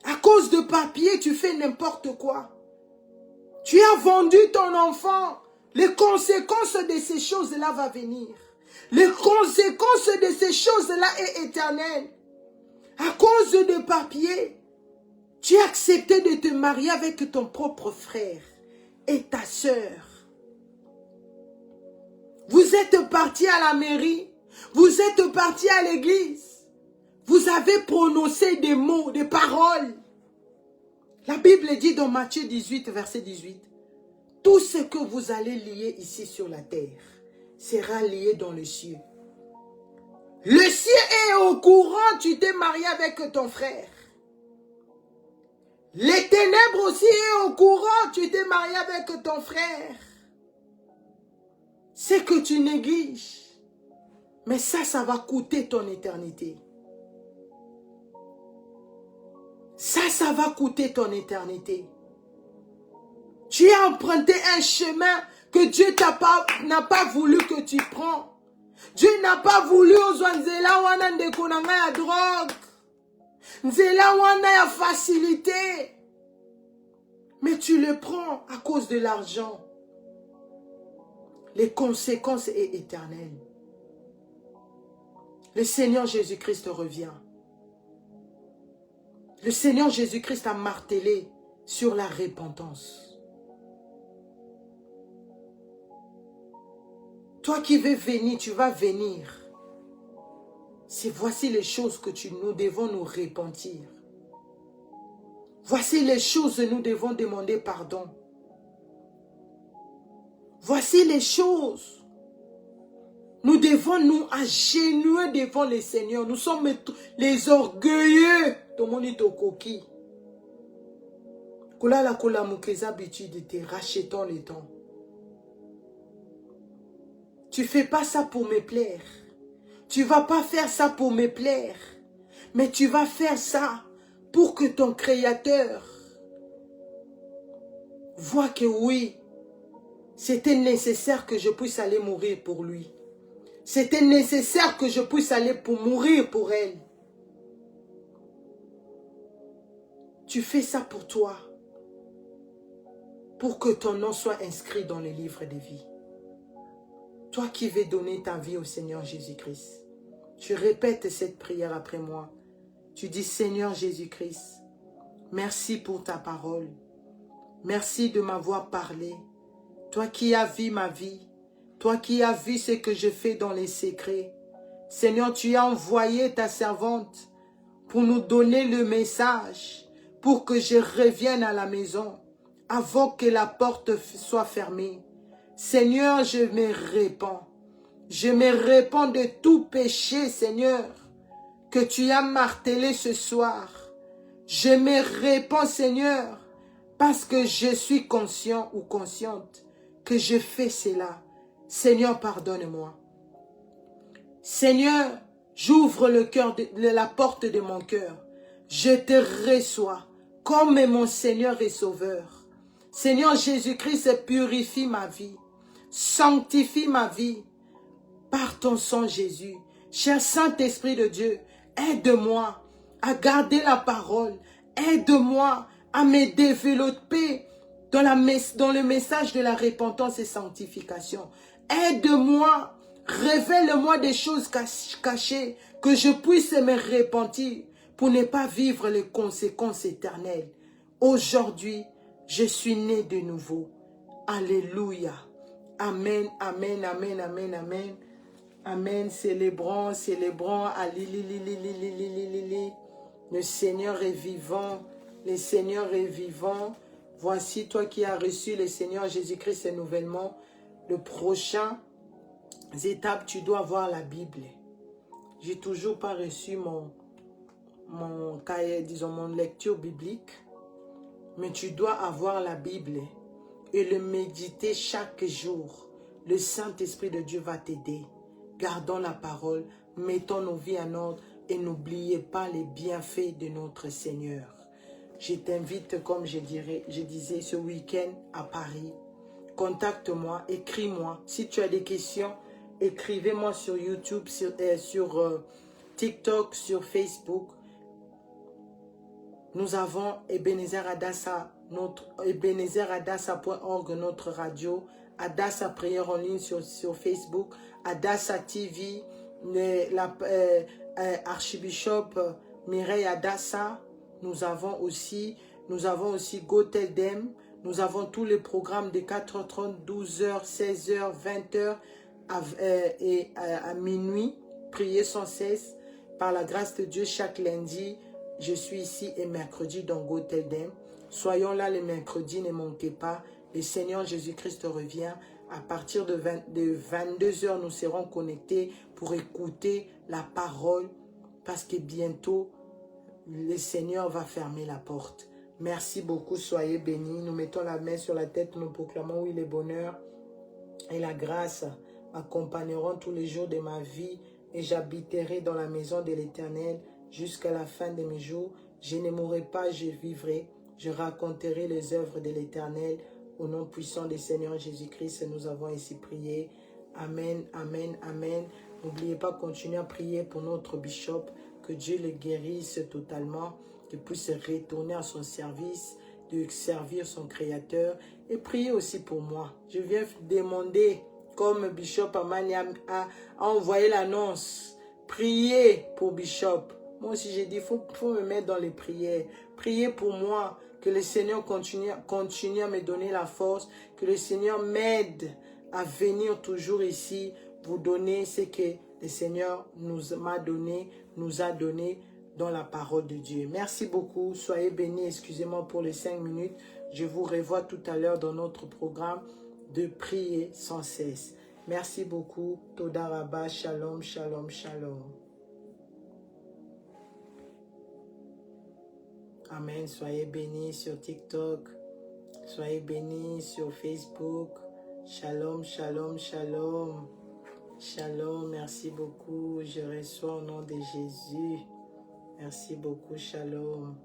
À cause de papier, tu fais n'importe quoi. Tu as vendu ton enfant. Les conséquences de ces choses-là vont venir. Les conséquences de ces choses-là est éternelle. À cause de papier, tu as accepté de te marier avec ton propre frère et ta sœur. Vous êtes partis à la mairie, vous êtes partis à l'église, vous avez prononcé des mots, des paroles. La Bible dit dans Matthieu 18, verset 18, « Tout ce que vous allez lier ici sur la terre sera lié dans le ciel. » Le ciel est au courant, tu t'es marié avec ton frère. Les ténèbres aussi est au courant. Tu t'es marié avec ton frère. C'est que tu négliges. Mais ça va coûter ton éternité. Ça va coûter ton éternité. Tu as emprunté un chemin que Dieu n'a pas voulu que tu prends. Dieu n'a pas voulu aux nzela wana ndeko na ngai ya drogue. Nzela wana ya facilité. Mais tu le prends à cause de l'argent. Les conséquences sont éternelles. Le Seigneur Jésus-Christ revient. Le Seigneur Jésus-Christ a martelé sur la repentance. Toi qui veux venir, tu vas venir. Voici les choses que nous devons nous repentir. Voici les choses que nous devons demander pardon. Voici les choses. Nous devons nous agenouiller devant le Seigneur. Nous sommes les orgueilleux. Tout le monde est au coquille. Kola kola mukeza habitude de rachetons le temps. Tu ne fais pas ça pour me plaire. Tu ne vas pas faire ça pour me plaire. Mais tu vas faire ça pour que ton Créateur voit que oui, c'était nécessaire que je puisse aller mourir pour lui. C'était nécessaire que je puisse aller mourir pour elle. Tu fais ça pour toi. Pour que ton nom soit inscrit dans le livre de vie. Toi qui veux donner ta vie au Seigneur Jésus-Christ. Tu répètes cette prière après moi. Tu dis, Seigneur Jésus-Christ, merci pour ta parole. Merci de m'avoir parlé. Toi qui as vu ma vie. Toi qui as vu ce que je fais dans les secrets. Seigneur, tu as envoyé ta servante pour nous donner le message, pour que je revienne à la maison avant que la porte soit fermée. Seigneur, je me répands. Je me répands de tout péché, Seigneur, que tu as martelé ce soir. Je me répands, Seigneur, parce que je suis conscient ou consciente que je fais cela. Seigneur, pardonne-moi. Seigneur, j'ouvre la porte de mon cœur. Je te reçois comme mon Seigneur et Sauveur. Seigneur Jésus-Christ, purifie ma vie. Sanctifie ma vie par ton sang Jésus. Cher Saint-Esprit de Dieu, aide-moi à garder la parole. Aide-moi à me développer dans le message de la repentance et sanctification. Aide-moi, révèle-moi des choses cachées, que je puisse me repentir pour ne pas vivre les conséquences éternelles. Aujourd'hui, je suis né de nouveau. Alléluia. Amen, amen, amen, amen, amen. Amen. Célébrons, célébrons. Alili. Le Seigneur est vivant. Le Seigneur est vivant. Voici toi qui as reçu le Seigneur Jésus-Christ nouvellement. Le prochain étape, tu dois avoir la Bible. J'ai toujours pas reçu mon cahier, disons mon lecture biblique. Mais tu dois avoir la Bible et le méditer chaque jour. Le Saint-Esprit de Dieu va t'aider. Gardons la parole, mettons nos vies en ordre et n'oubliez pas les bienfaits de notre Seigneur. Je t'invite, comme je disais, ce week-end à Paris. Contacte-moi, écris-moi. Si tu as des questions, écrivez-moi sur YouTube, sur TikTok, sur Facebook. Nous avons Ebenezer Adassa, ebenezeradassa.org, notre radio, Adassa Prière en ligne sur Facebook, Adassa TV, Archbishop Mireille Adassa. Nous avons aussi GoTeldem. Nous avons tous les programmes de 4h30, 12h, 16h, 20h et à minuit. Priez sans cesse. Par la grâce de Dieu, chaque lundi, je suis ici et mercredi dans GoTeldem. Soyons là les mercredis, ne manquez pas. Le Seigneur Jésus-Christ revient. À partir de 22h, nous serons connectés pour écouter la parole. Parce que bientôt, le Seigneur va fermer la porte. Merci beaucoup, soyez bénis. Nous mettons la main sur la tête, nous proclamons, oui, le bonheur et la grâce m'accompagneront tous les jours de ma vie et j'habiterai dans la maison de l'Éternel jusqu'à la fin de mes jours. Je ne mourrai pas, je vivrai. Je raconterai les œuvres de l'Éternel. Au nom puissant du Seigneur Jésus-Christ, nous avons ainsi prié. Amen, amen, amen. N'oubliez pas, continuez à prier pour notre bishop, que Dieu le guérisse totalement, qu'il puisse retourner à son service, de servir son Créateur. Et priez aussi pour moi. Je viens demander, comme Bishop Amani a envoyé l'annonce, priez pour Bishop. Moi aussi, j'ai dit, il faut me mettre dans les prières. Priez pour moi, que le Seigneur continue à me donner la force, que le Seigneur m'aide à venir toujours ici, vous donner ce que le Seigneur nous a donné dans la parole de Dieu. Merci beaucoup, soyez bénis, excusez-moi pour les 5 minutes. Je vous revois tout à l'heure dans notre programme de prier sans cesse. Merci beaucoup, Toda Rabba, Shalom, Shalom, Shalom. Amen, soyez bénis sur TikTok, soyez bénis sur Facebook. Shalom, Shalom, Shalom. Shalom, merci beaucoup, je reçois au nom de Jésus. Merci beaucoup, Shalom.